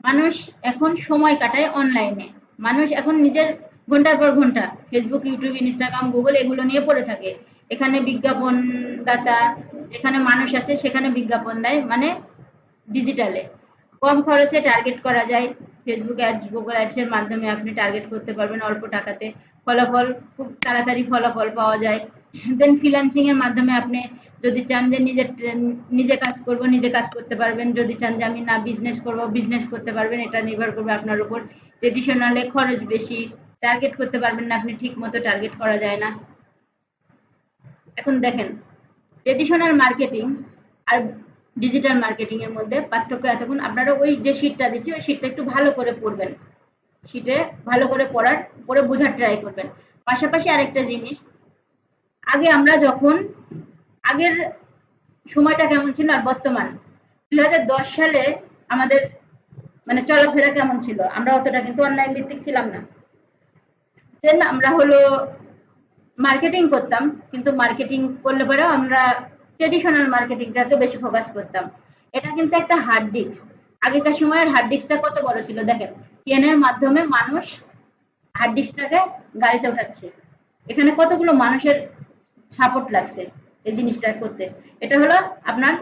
মানুষ এখন সময় কাটায় অনলাইনে, মানুষ এখন নিজের ঘন্টার পর ঘন্টা ফেসবুক, ইউটিউব, ইনস্টাগ্রাম, গুগল এগুলো নিয়ে পড়ে থাকে। এখানে বিজ্ঞাপন দাতা, যেখানে মানুষ আছে সেখানে বিজ্ঞাপন দেয়, মানে ডিজিটালে কম খরচে টার্গেট করা যায়। ফেসবুক অ্যাডস, গুগল অ্যাডস এর মাধ্যমে আপনি টার্গেট করতে পারবেন অল্প টাকাতে, ফলাফল খুব তাড়াতাড়ি ফলাফল পাওয়া যায়। দেন ফ্রিল্যান্সিং এর মাধ্যমে আপনি যদি চান যে নিজে কাজ করব, নিজে কাজ করতে পারবেন, যদি চান যে আমি না বিজনেস করব, বিজনেস করতে পারবেন, এটা নির্ভর করবে আপনার উপর। ট্রেডিশনালে খরচ বেশি, টার্গেট করতে পারবেন না আপনি, ঠিক মতো টার্গেট করা যায় না। এখন দেখেন ট্রেডিশনাল মার্কেটিং আর ডিজিটাল মার্কেটিং এর মধ্যে পার্থক্য এতক্ষণ আপনারা ওই যে শীটটা দিচ্ছি ওই শীটটা একটু ভালো করে পড়বেন, শীটে ভালো করে পড়ে বোঝার ট্রাই করবেন। পাশাপাশি আরেকটা জিনিস, আগে আমরা যখন, আগের সময়টা কেমন ছিল আর বর্তমান 2010 সালে আমাদের মানে চলাফেরা কেমন ছিল, আমরা অতটা কিন্তু অনলাইন ভিত্তিক ছিলাম না। দেন আমরা হলো মার্কেটিং করতাম, কিন্তু মার্কেটিং করলে পরেও আমরা ট্রেডিশনাল মার্কেটিংটাকে বেশি ফোকাস করতাম। এটা কিন্তু একটা হার্ড ডিস্ক। আগেকার সময়ের হার্ড ডিস্কটা কত বড় ছিল দেখেন, ট্রেনের মাধ্যমে মানুষ হার্ড ডিস্কটাকে গাড়িতে উঠাচ্ছে, এখানে কতগুলো মানুষের সাপোর্ট লাগছে এই জিনিসটা করতে। এটা হলো আপনার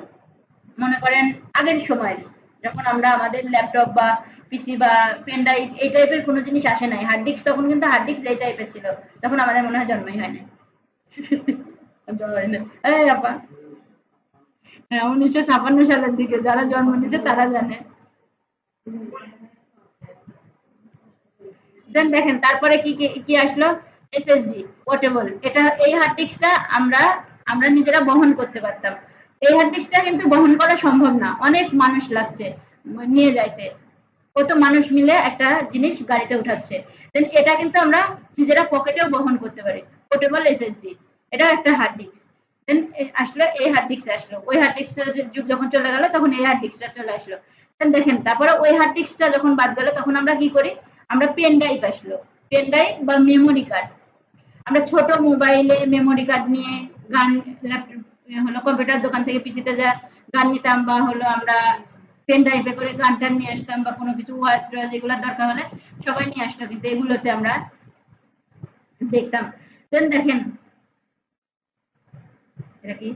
মনে করেন আগের সময়ের, যখন আমরা আমাদের ল্যাপটপ বা পিসি বা পেন ড্রাইভ এই টাইপের কোনো জিনিস আসে নাই, হার্ড ডিস্ক তখন কিন্তু হার্ড ডিস্ক এই টাইপের ছিল, তখন আমাদের মনে হয় জন্মই হয় না। এই আপা, হ্যাঁ 1956 সালের দিকে যারা জন্ম নিয়েছে তারা জানে। দেন দেখেন তারপরে কি কি কি আসলো, এসএসডি পোর্টেবল। এটা এই হার্ড ডিস্কটা আমরা আমরা নিজেরা বহন করতে পারতাম। এই হার্ড ডিস্কটা কিন্তু বহন করা সম্ভব না, অনেক মানুষ লাগছে নিয়ে যাইতে, কত মানুষ মিলে একটা জিনিস গাড়িতে উঠাচ্ছে। দেন এটা কিন্তু আমরা নিজেরা পকেটেও বহন করতে পারি, পোর্টেবল এসএসডি, এটা একটা হার্ড ডিস্ক। দেন আসলো এই হার্ড ডিস্ক, আসলো ওই হার্ড ডিস্কের যুগ যখন চলে গেল তখন এই হার্ড ডিস্কটা চলে আসলো। দেন দেখেন তারপরে ওই হার্ড ডিস্কটা যখন বাদ গেল তখন আমরা কি করি, আমরা পেন ড্রাইভ আসলো, পেন ড্রাইভ বা মেমোরি কার্ড। আমরা ছোট মোবাইলে মেমোরি কার্ড নিয়ে গান হলো কম্পিউটার দোকান থেকে পিসিতে যা গান নিতাম, বা হলো আমরা পেন ড্রাইভে করে গান টান নিয়ে আসতাম, বা কোনো কিছু ওয়াচ টোয়াচ এগুলো দরকার হলে সবাই নিয়ে আসতো, কিন্তু এগুলোতে আমরা দেখতাম। দেন দেখেন এটা কি,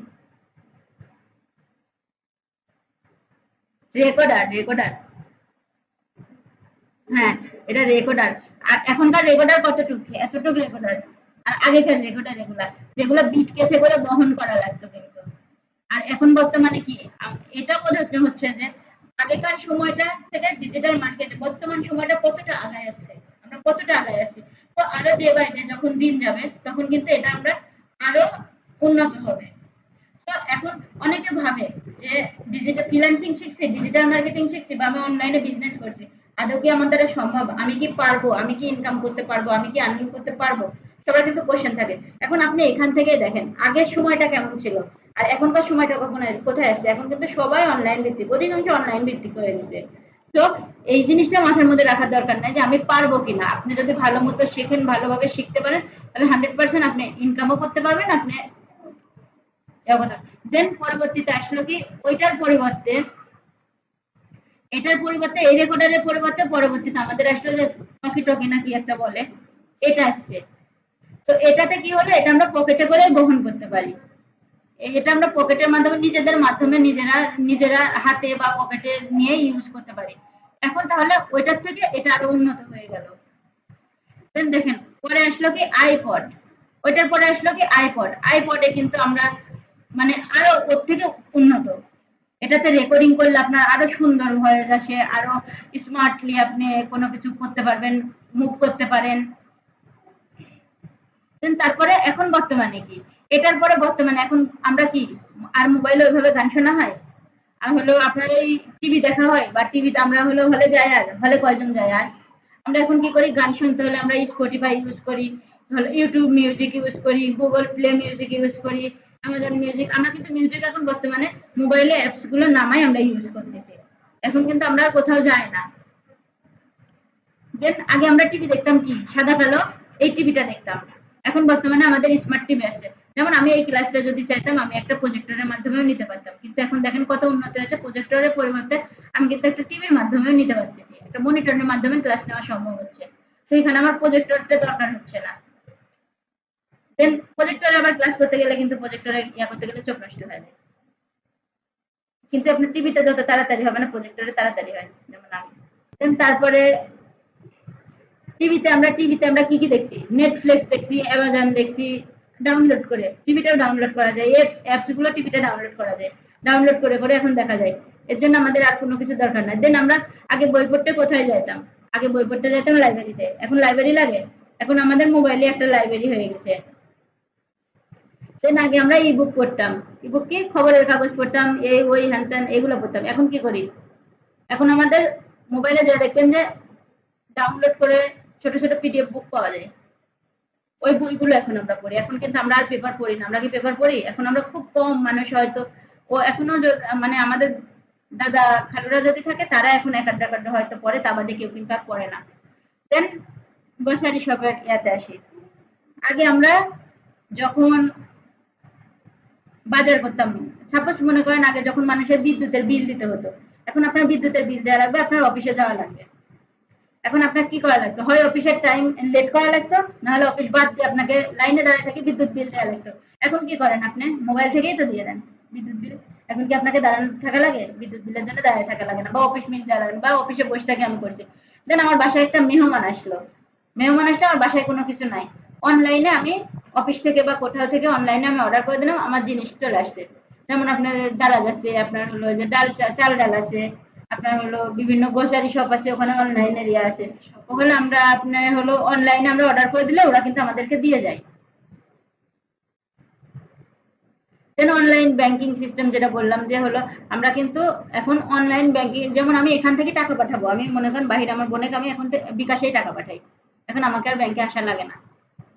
রেকর্ডার, রেকর্ডার, হ্যাঁ এটা রেকর্ডার। আর এখনকার রেকর্ডার কতটুকু, এতটুকু রেকর্ডার। আর আগেকার রেকর্ডার এগুলা যেগুলো বিট কেসে করে বহন করা লাগতো কিন্তু। আর এখন বর্তমানে কি, এটা বোঝাতে হচ্ছে যে আগেকার সময়টা থেকে ডিজিটাল মার্কেটে বর্তমান সময়টা কতটা আগায় আছে, আমরা কতটা আগায় আছি। তো আরো ডে বাই ডে যখন দিন যাবে তখন কিন্তু এটা আমরা আরো উন্নত হবে। তো এখন অনেকে ভাবে যে ডিজিটাল ফ্রিল্যান্সিং শিখছি, ডিজিটাল মার্কেটিং শিখছি, বা আমি অনলাইনে বিজনেস করছি, আদৌ কি আমার দ্বারা সম্ভব, আমি কি পারবো, আমি কি ইনকাম করতে পারবো, আমি কি আর্নিং করতে পারবো, সবার কিন্তু কোশ্চেন থাকে। এখন আপনি এখান থেকে দেখেন আগের সময়টা কেমন ছিল আর এখনকার সময়টা কখন কোথায় আসছে, এখন কিন্তু সবাই অনলাইন ভিত্তিক, অধিকাংশ অনলাইন ভিত্তিক হয়ে গেছে। তো এই জিনিসটা মাথার মধ্যে রাখার দরকার নাই যে আমি পারবো কিনা, আপনি যদি ভালো মতো শেখেন, ভালোভাবে শিখতে পারেন, তাহলে 100% আপনি ইনকামও করতে পারবেন, আপনি দেন পরবর্তীতে আসলো কি, ওইটার পরিবর্তে এটার পরিবর্তে এই রেকর্ডারের পরিবর্তে পরবর্তীতে আমাদের আসলো যে টকি টকি নাকি একটা বলে, এটা আসছে। তো এটাতে কি হলো, এটা আমরা পকেটে করে বহন করতে পারি, এটা আমরা পকেটের মাধ্যমে নিজেদের মাধ্যমে নিজেরা নিজেরা হাতে বা পকেটে নিয়ে ইউজ করতে পারি। এখন তাহলে ওইটার থেকে এটা আরো উন্নত হয়ে গেল। দেন দেখেন পরে আসলো কি আইপড, ওইটার পরে আসলো কি আইপড, আইপডে কিন্তু আমরা মানে আরো ওর থেকে উন্নত, এটাতে রেকর্ডিং করলে আপনার আরো সুন্দর হয়ে যাচ্ছে, আরো স্মার্টলি আপনি কোনো কিছু করতে পারবেন, মুভ করতে পারেন। দেন তারপরে এখন বর্তমানে কি, এটার পরে বর্তমানে এখন আমরা কি আর মোবাইলে ওইভাবে গান শোনা হয়, আর হলো আপনার এই টিভি দেখা হয়, বা টিভিতে আমরা হলো হলে যাই, আর হলে কয়জন যায়, আর আমরা এখন কি করি, গান শুনতে হলে আমরা স্পটিফাই ইউজ করি, হলো ইউটিউব মিউজিক ইউজ করি, গুগল প্লে মিউজিক ইউজ করি, অ্যামাজন মিউজিক। আমরা কিন্তু মিউজিক এখন বর্তমানে মোবাইলে অ্যাপস গুলো নামাই আমরা ইউজ করতেছি, এখন কিন্তু আমরা আর কোথাও যাই না। দেন আগে আমরা টিভি দেখতাম কি সাদা কালো, এই টিভিটা দেখতাম। এখন বর্তমানে আমাদের স্মার্ট টিভি আছে, যেমন আমি এই ক্লাসটা যদি চাইতাম আমি একটা প্রজেক্টরের মাধ্যমেও নিতে পারতাম, কিন্তু এখন দেখেন কত উন্নতি হয়েছে, প্রজেক্টরের পরিবর্তে আমি কিন্তু একটা টিভির মাধ্যমেও নিতে পারতেছি, একটা মনিটরের মাধ্যমে ক্লাস নেওয়া সম্ভব হচ্ছে। তো এখানে আমার প্রজেক্টরটা দরকার হচ্ছে না। দেন প্রজেক্টরে আবার ক্লাস করতে গেলে কিন্তু প্রজেক্টরে ইয়া করতে গেলে চোখ নষ্ট হয়ে যায়, কিন্তু আপনার টিভিতে যত তাড়াতাড়ি হবে না প্রজেক্টরে তাড়াতাড়ি হয়, যেমন আমি। দেন তারপরে টিভিতে আমরা কি কি দেখছি, নেটফ্লিক্স দেখছি, অ্যামাজন দেখছি, ডাউনলোড করে টিভিটাও ডাউনলোড করা যায়, এই অ্যাপস গুলো টিভিতে ডাউনলোড করা যায়, ডাউনলোড করে করে এখন দেখা যায়। এর জন্য আমাদের আর কোনো কিছু দরকার নাই। দেন আমরা আগে বই পড়তে কোথায় যাইতাম, আগে বই পড়তে যাইতাম লাইব্রেরিতে, এখন লাইব্রেরি লাগে, এখন আমাদের মোবাইলে একটা লাইব্রেরি হয়ে গেছে। দেন আগে আমরা ইবুক পড়তাম, ইবুক কি খবরের কাগজ পড়তাম, এই ওই হ্যান ত্যান এগুলো পড়তাম, এখন কি করি, এখন আমাদের মোবাইলে যা দেখবেন যে ডাউনলোড করে ছোট ছোট পিডিএফ বুক পাওয়া যায়, ওই বইগুলো এখন আমরা পড়ি। এখন কিন্তু আমরা আর পেপার পড়ি না, আমরা কি পেপার পড়ি, এখন আমরা খুব কম মানুষ হয়তো, ও এখনো মানে আমাদের দাদা খালুরা যদি থাকে তারা এখন এক আড্ডা কাড্ডা হয়তো পড়ে, তা বাদে কেউ কিন্তু আর পড়ে না। দেন গ্রসারি শপের ইয়াতে আসি, আগে আমরা যখন বাজার করতাম, সাপোজ মনে করেন আগে যখন মানুষের বিদ্যুতের বিল দিতে হতো, এখন আপনার বিদ্যুতের বিল দেওয়া লাগবে, আপনার অফিসে যাওয়া লাগবে। এখন আপনার কি করা লাগতো, হয় অফিসের টাইম লেট করা লাগতো, নাহলে অফিস বাদ দিয়ে আপনাকে লাইনে দাঁড়িয়ে থেকে বিদ্যুৎ বিল দেওয়া লাগতো। এখন কি করেন, আপনি মোবাইল থেকেই তো দিয়ে দেন বিদ্যুৎ বিল। এখন কি আপনাকে দাঁড়ানো থাকা লাগে, বিদ্যুৎ বিলের জন্য দাঁড়িয়ে থাকা লাগে না, বা অফিস মিল দেওয়া লাগে না, বা অফিসে বসে থাকে আমি করছি। দেন আমার বাসায় একটা মেহমান আসলো, আমার বাসায় কোনো কিছু নাই, অনলাইনে আমি অফিস থেকে বা কোথাও থেকে অনলাইনে আমি অর্ডার করে দিলাম, আমার জিনিস চলে আসছে। যেমন আপনার দারাজ আছে, আপনার হলো যে চাল ডাল আছে, আপনার হলো বিভিন্ন গ্রোসারি শপ আছে, ওখানে অনলাইনে ইয়ে আছে, ওখানে আমরা আপনার হলো অনলাইনে আমরা অর্ডার করে দিলে ওরা কিন্তু আমাদেরকে দিয়ে যায়। দেন অনলাইন ব্যাংকিং সিস্টেম যেটা বললাম যে হলো, আমরা কিন্তু এখন অনলাইন ব্যাংকিং, যেমন আমি এখান থেকে টাকা পাঠাবো, আমি মনে করেন বাহিরে আমার বোনকে আমি এখন বিকাশেই টাকা পাঠাই, এখন আমাকে আর ব্যাংকে আসা লাগে না।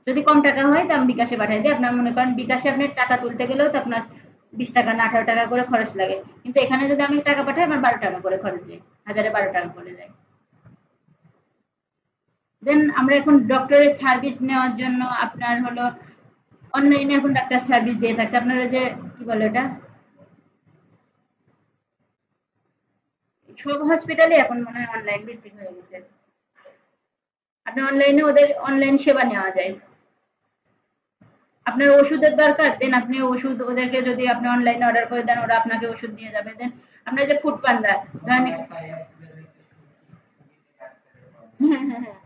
যদি কম টাকা হয় তো আমি বিকাশে পাঠাই দিই। আপনার মনে করেন বিকাশে আপনি টাকা তুলতে গেলেও তো আপনার 20 টাকা না 18 টাকা করে খরচ লাগে, কিন্তু এখানে যদি আমি টাকা পাঠাই আমার 12 টাকা করে খরচ যায়, 1012 টাকা করে যায়। দেন আমরা এখন ডক্টরের সার্ভিস নেওয়ার জন্য আপনার হলো অনলাইনে এখন ডাক্তার সার্ভিস দিয়ে থাকছে। আপনারা যে কি বলে এটা, সব হসপিটালে এখন মনে হয় অনলাইন ভিত্তিক হয়ে গেছে, আপনি অনলাইনে ওদের অনলাইন সেবা নেওয়া যায়। আপনার ওষুধের দরকার, দেন আপনি ওষুধ ওদেরকে যদি আপনি অনলাইনে অর্ডার করে দেন, ওরা আপনাকে ওষুধ দিয়ে যাবে। দেন আপনার যে ফুড পান্ডা, ধরেন হ্যাঁ হ্যাঁ হ্যাঁ,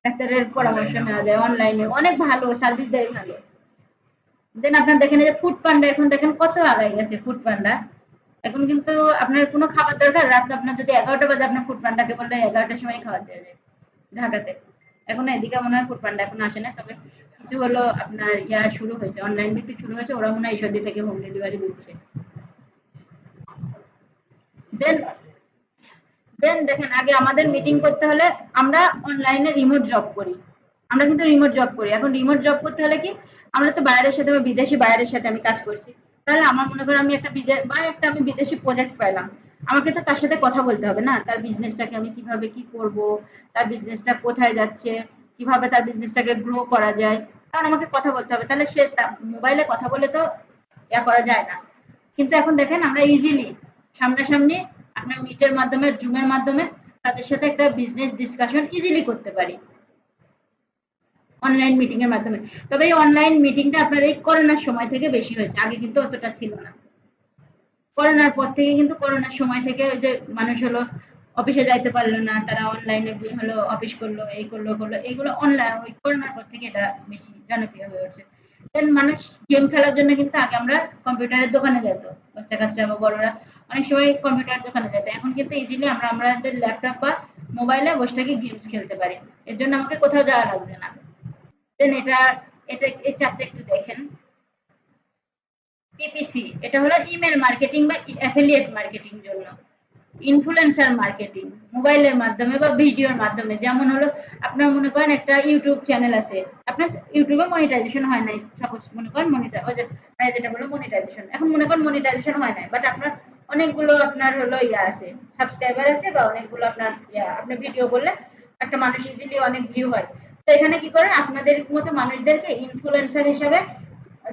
ডাক্তারের পরামর্শ নেওয়া যায় অনলাইনে, অনেক ভালো সার্ভিস দেয়, ভালো। দেন আপনার দেখেন এই যে ফুড পান্ডা, এখন দেখেন কত আগায় গেছে ফুড পান্ডা। এখন কিন্তু আপনার কোনো খাবার দরকার, রাত আপনার যদি 11টা বাজে, আপনার ফুড পান্ডাকে বললে 11টার সময় খাবার দেওয়া যায় ঢাকাতে। এখন এদিকে মনে হয় ফুড পান্ডা এখন আসে না, তবে কিছু হলো আপনার ইয়া শুরু হয়েছে, অনলাইন ভিত্তিক শুরু হয়েছে, ওরা মনে হয় ঈশ্বরদী থেকে হোম ডেলিভারি দিচ্ছে। দেন দেন দেখেন, আগে আমাদের মিটিং করতে হলে আমরা অনলাইনে রিমোট জব করি, আমরা কিন্তু রিমোট জব করি। এখন রিমোট জব করতে হলে কি, আমরা তো বাইরের সাথে বা বিদেশি বাইরের সাথে আমি কাজ করছি, তাহলে আমার মনে করেন আমি একটা আমি বিদেশি প্রজেক্ট পাইলাম, আমাকে তো তার সাথে কথা বলতে হবে না, তার বিজনেসটাকে আমি কিভাবে কি করব, তার বিজনেসটা কোথায় যাচ্ছে, কিভাবে তার বিজনেসটাকে গ্রো করা যায়, কারণ আমাকে কথা বলতে হবে। তাহলে সে মোবাইলে কথা বলে তো ইয়া করা যায় না। কিন্তু এখন দেখেন আমরা ইজিলি সামনাসামনি আপনার মিটের মাধ্যমে, জুমের মাধ্যমে তাদের সাথে একটা বিজনেস ডিসকাশন ইজিলি করতে পারি অনলাইন মিটিং এর মাধ্যমে। তবে এই অনলাইন মিটিংটা আপনার এই করোনার সময় থেকে বেশি হয়েছে, আগে কিন্তু অতটা ছিল না। করোনার পর থেকে কিন্তু, করোনার সময় থেকে ওই যে মানুষ হলো অফিসে যাইতে পারলো না, তারা অনলাইনে হলো অফিস করলো, এই করলো এইগুলো অনলাইন, ওই করোনার পর থেকে এটা বেশি জনপ্রিয় হয়ে উঠছে। দেন মানুষ গেম খেলার জন্য কিন্তু আগে আমরা কম্পিউটারের দোকানে যেত, বাচ্চা কাচ্চা বা বড়রা অনেক সময় কম্পিউটার দোকানে যেত, এখন কিন্তু ইজিলি আমরা আমাদের ল্যাপটপ বা মোবাইলে বসে থেকে গেমস খেলতে পারি, এর জন্য আমাকে কোথাও যাওয়া লাগছে না। দেন এটা এটা এই চারটে একটু দেখেন। পিপিসি এটা হলো ইমেল মার্কেটিং বা অ্যাফিলিয়েট মার্কেটিং জন্য। ইনফ্লুয়েন্সার মার্কেটিং মোবাইলের মাধ্যমে বা ভিডিওর মাধ্যমে, যেমন হলো আপনার মনে করেন একটা ইউটিউব চ্যানেল আছে, আপনার ইউটিউবে মনিটাইজেশন হয় নাই, সাপোজ মনে করেন ওই যে যেটা বলো মনিটাইজেশন, এখন মনে করেন মনিটাইজেশন হয় নাই, বাট আপনার অনেকগুলো আপনার হলো ইয়া আছে, সাবস্ক্রাইবার আছে, বা অনেকগুলো আপনার ইয়া, আপনি ভিডিও করলে একটা মানুষ ইজিলি অনেক ভিউ হয়। তো এখানে কি করে, আপনাদের মতো মানুষদেরকে ইনফ্লুয়েন্সার হিসেবে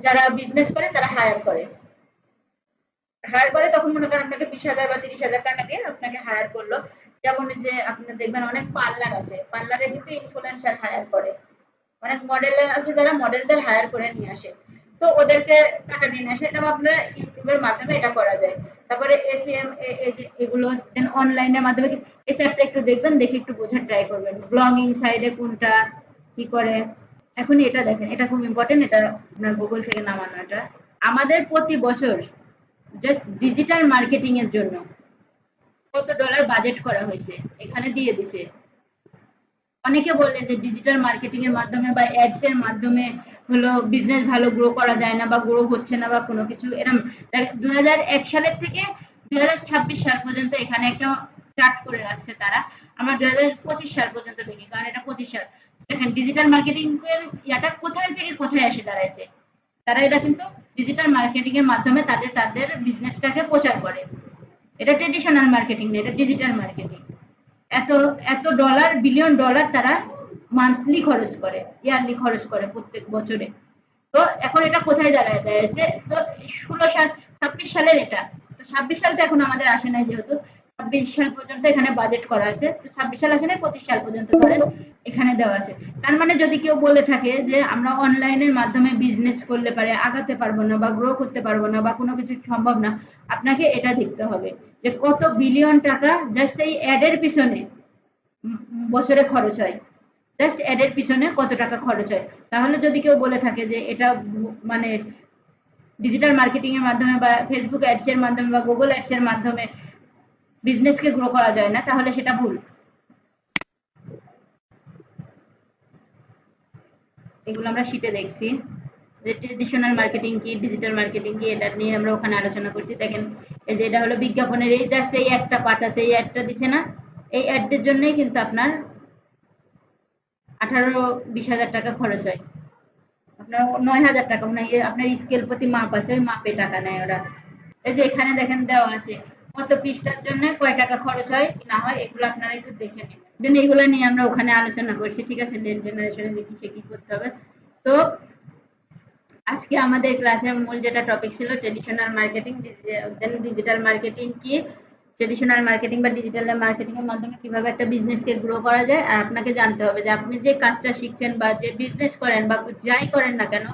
যারা বিজনেস করে তারা হায়ার করে তখন মনে করেন আপনাকে 20,000 বা 30,000 টাকা দিয়ে আপনাকে হায়ার করলো। যেমন যে আপনি দেখবেন অনেক পার্লার আছে, পার্লারে কিন্তু ইনফ্লুয়েন্সার হায়ার করে, অনেক মডেল আছে যারা মডেলদের হায়ার করে নিয়ে আসে, তো ওদেরকে টাকা দিয়ে নিয়ে আসে। এটা আপনার ইউটিউবের মাধ্যমে এটা করা যায়। তারপরে এসিএম, এগুলো অনলাইনের মাধ্যমে এই চারটা একটু দেখবেন, দেখে একটু বোঝার ট্রাই করবেন ব্লগিং সাইডে কোনটা কি করে। এখন এটা দেখেন, এটা খুব ইম্পর্টেন্ট, এটা আপনার গুগল থেকে নামানো। এটা আমাদের প্রতি বছর জাস্ট ডিজিটাল মার্কেটিং এর জন্য কত ডলার বাজেট করা হয়েছে এখানে দিয়ে দিছে। অনেকে বলে যে ডিজিটাল মার্কেটিং এর মাধ্যমে বা অ্যাডস এর মাধ্যমে হলো বিজনেস ভালো গ্রো করা যায় না, বা গ্রো হচ্ছে না, বা কোনো কিছু এরকম। 2001 সালের থেকে 2026 সাল পর্যন্ত এখানে একটা চার্ট করে রাখছে তারা। আমরা 2025 সাল পর্যন্ত দেখি, কারণ এটা 25 সাল। দেখেন ডিজিটাল মার্কেটিং এর ইয়াটা কোথায় থেকে কোথায় এসে দাঁড়াইছে, তারা এটা কিন্তু ডিজিটাল মার্কেটিং এর মাধ্যমে তাদের তাদের বিজনেসটাকে প্রচার করে। এটা ট্রেডিশনাল মার্কেটিং না, এটা ডিজিটাল মার্কেটিং। এত এত ডলার, বিলিয়ন ডলার তারা মান্থলি খরচ করে, ইয়ারলি খরচ করে প্রত্যেক বছরে। তো এখন এটা কোথায় দাঁড়ায় দাঁড়িয়েছে, তো 16 সাল 26 সালের এটা, তো 26 সাল তো এখন আমাদের আসে নাই যেহেতু, 2026 সাল পর্যন্ত এখানে বাজেট করা আছে। তো 26 সাল আসে নাই, 25 সাল পর্যন্ত ধরেন এখানে দেওয়া আছে। তার মানে যদি কেউ বলে থাকে যে আমরা অনলাইনের মাধ্যমে বিজনেস করলে পারে আগাতে পারবো না বা গ্রো করতে পারবো না বা কোনো কিছু সম্ভব না, আপনাকে এটা দেখতে হবে যে কত বিলিয়ন টাকা জাস্ট এই অ্যাডের পিছনে বছরে খরচ হয়। জাস্ট অ্যাডের পিছনে কত টাকা খরচ হয়। তাহলে যদি কেউ বলে থাকে যে এটা মানে ডিজিটাল মার্কেটিং এর মাধ্যমে বা ফেসবুক অ্যাডস এর মাধ্যমে বা গুগল অ্যাডস এর মাধ্যমে বিজনেসকে গ্রো করা যায় না, তাহলে সেটা ভুল। এগুলো আমরা শিটে দেখছি যে ট্রেডিশনাল মার্কেটিং কি, ডিজিটাল মার্কেটিং কি, এটা নিয়ে আমরা ওখানে আলোচনা করছি। দেখেন এই যে এটা হলো বিজ্ঞাপনের এই জাস্ট এই একটা পাতাতে এই একটা দিছে না, এই অ্যাডের জন্যই কিন্তু আপনার 18-20 হাজার টাকা খরচ হয়। আপনার 9 হাজার টাকা মানে আপনার স্কেল প্রতি মাপ আছে, ওই মাপে টাকা নেয় ওরা। এই যে এখানে দেখেন দেওয়া আছে কত পৃষ্ঠার জন্য কয় টাকা খরচ হয় কি না হয়, এগুলো আপনারা একটু দেখে নেবেন। দেন এগুলো নিয়ে আমরা ওখানে আলোচনা করছি, ঠিক আছে, নেক্সট জেনারেশনে যে কিসে কি করতে হবে। তো আজকে আমাদের ক্লাসের মূল যেটা টপিক ছিল ট্রেডিশনাল মার্কেটিং, দেন ডিজিটাল মার্কেটিং কি, ট্রেডিশনাল মার্কেটিং বা ডিজিটাল মার্কেটিং এর মাধ্যমে কিভাবে একটা বিজনেসকে গ্রো করা যায়। আর আপনাকে জানতে হবে যে আপনি যে কাজটা শিখছেন বা যে বিজনেস করেন বা যাই করেন না কেন,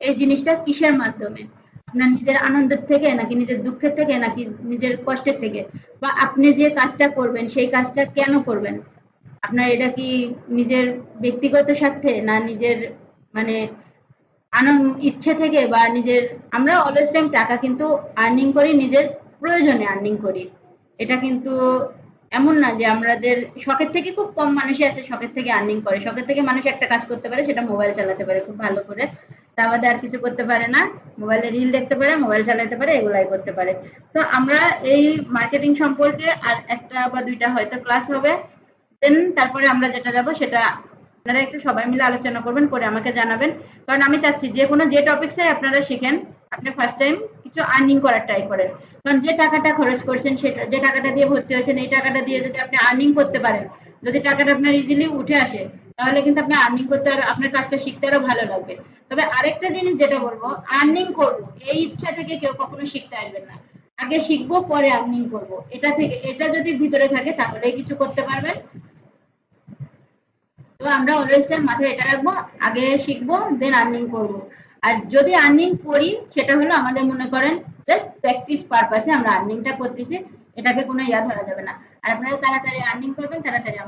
এই জিনিসটা কিসের মাধ্যমে, আপনার নিজের আনন্দের থেকে নাকি নিজের দুঃখের থেকে নাকি নিজের কষ্টের থেকে, বা আপনি যে কাজটা করবেন সেই কাজটা কেন করবেন, আপনার এটা কি নিজের ব্যক্তিগত স্বার্থে না নিজের মানে ইচ্ছে থেকে বা নিজের। আমরা অলওয়েজ টাইম টাকা কিন্তু আর্নিং করি নিজের প্রয়োজনে আর্নিং করি। এটা কিন্তু এমন না যে আমাদের শখের থেকে, খুব কম মানুষই আছে শখের থেকে আর্নিং করে। শখের থেকে মানুষ একটা কাজ করতে পারে, সেটা মোবাইল চালাতে পারে খুব ভালো করে, তা বাদে আর কিছু করতে পারে না। মোবাইলে রিল দেখতে পারে, মোবাইল চালাতে পারে, এগুলাই করতে পারে। তো আমরা এই মার্কেটিং সম্পর্কে আর একটা বা দুইটা হয়তো ক্লাস হবে, দেন তারপরে আমরা যেটা যাব সেটা আপনারা একটু সবাই মিলে আলোচনা করবেন, করে আমাকে জানাবেন। কারণ আমি চাচ্ছি যে কোনো যে টপিকসে আপনারা শিখেন, আপনি ফার্স্ট টাইম কিছু আর্নিং করার ট্রাই করেন। কারণ যে টাকাটা খরচ করছেন, সেটা যে টাকাটা দিয়ে ভর্তি হয়েছেন, এই টাকাটা দিয়ে যদি আপনি আর্নিং করতে পারেন, যদি টাকাটা আপনার ইজিলি উঠে আসে, তাহলে কিন্তু আপনি আর্নিং করতে আর আপনার কাজটা শিখতে আরো ভালো লাগবে। তবে আরেকটা জিনিস যেটা বলবো, আর্নিং করবো এই ইচ্ছা থেকে কেউ কখনো শিখতে আসবেন না। আগে শিখবো পরে আর্নিং করব, এটা থেকে, এটা যদি ভিতরে থাকে তাহলেই কিছু করতে পারবেন। তো আমরা অলওয়েজ টাইম মাথায় এটা রাখবো, আগে শিখবো দেন আর্নিং করব। আর যদি আর্নিং করি সেটা হলো আমাদের মনে করেন জাস্ট প্র্যাকটিস পারপাসে আমরা আর্নিংটা করতেছি, এটাকে কোনো ইয়া ধরা যাবে না। আর আপনারা তাড়াতাড়ি আর্নিং করবেন, তাড়াতাড়ি আমার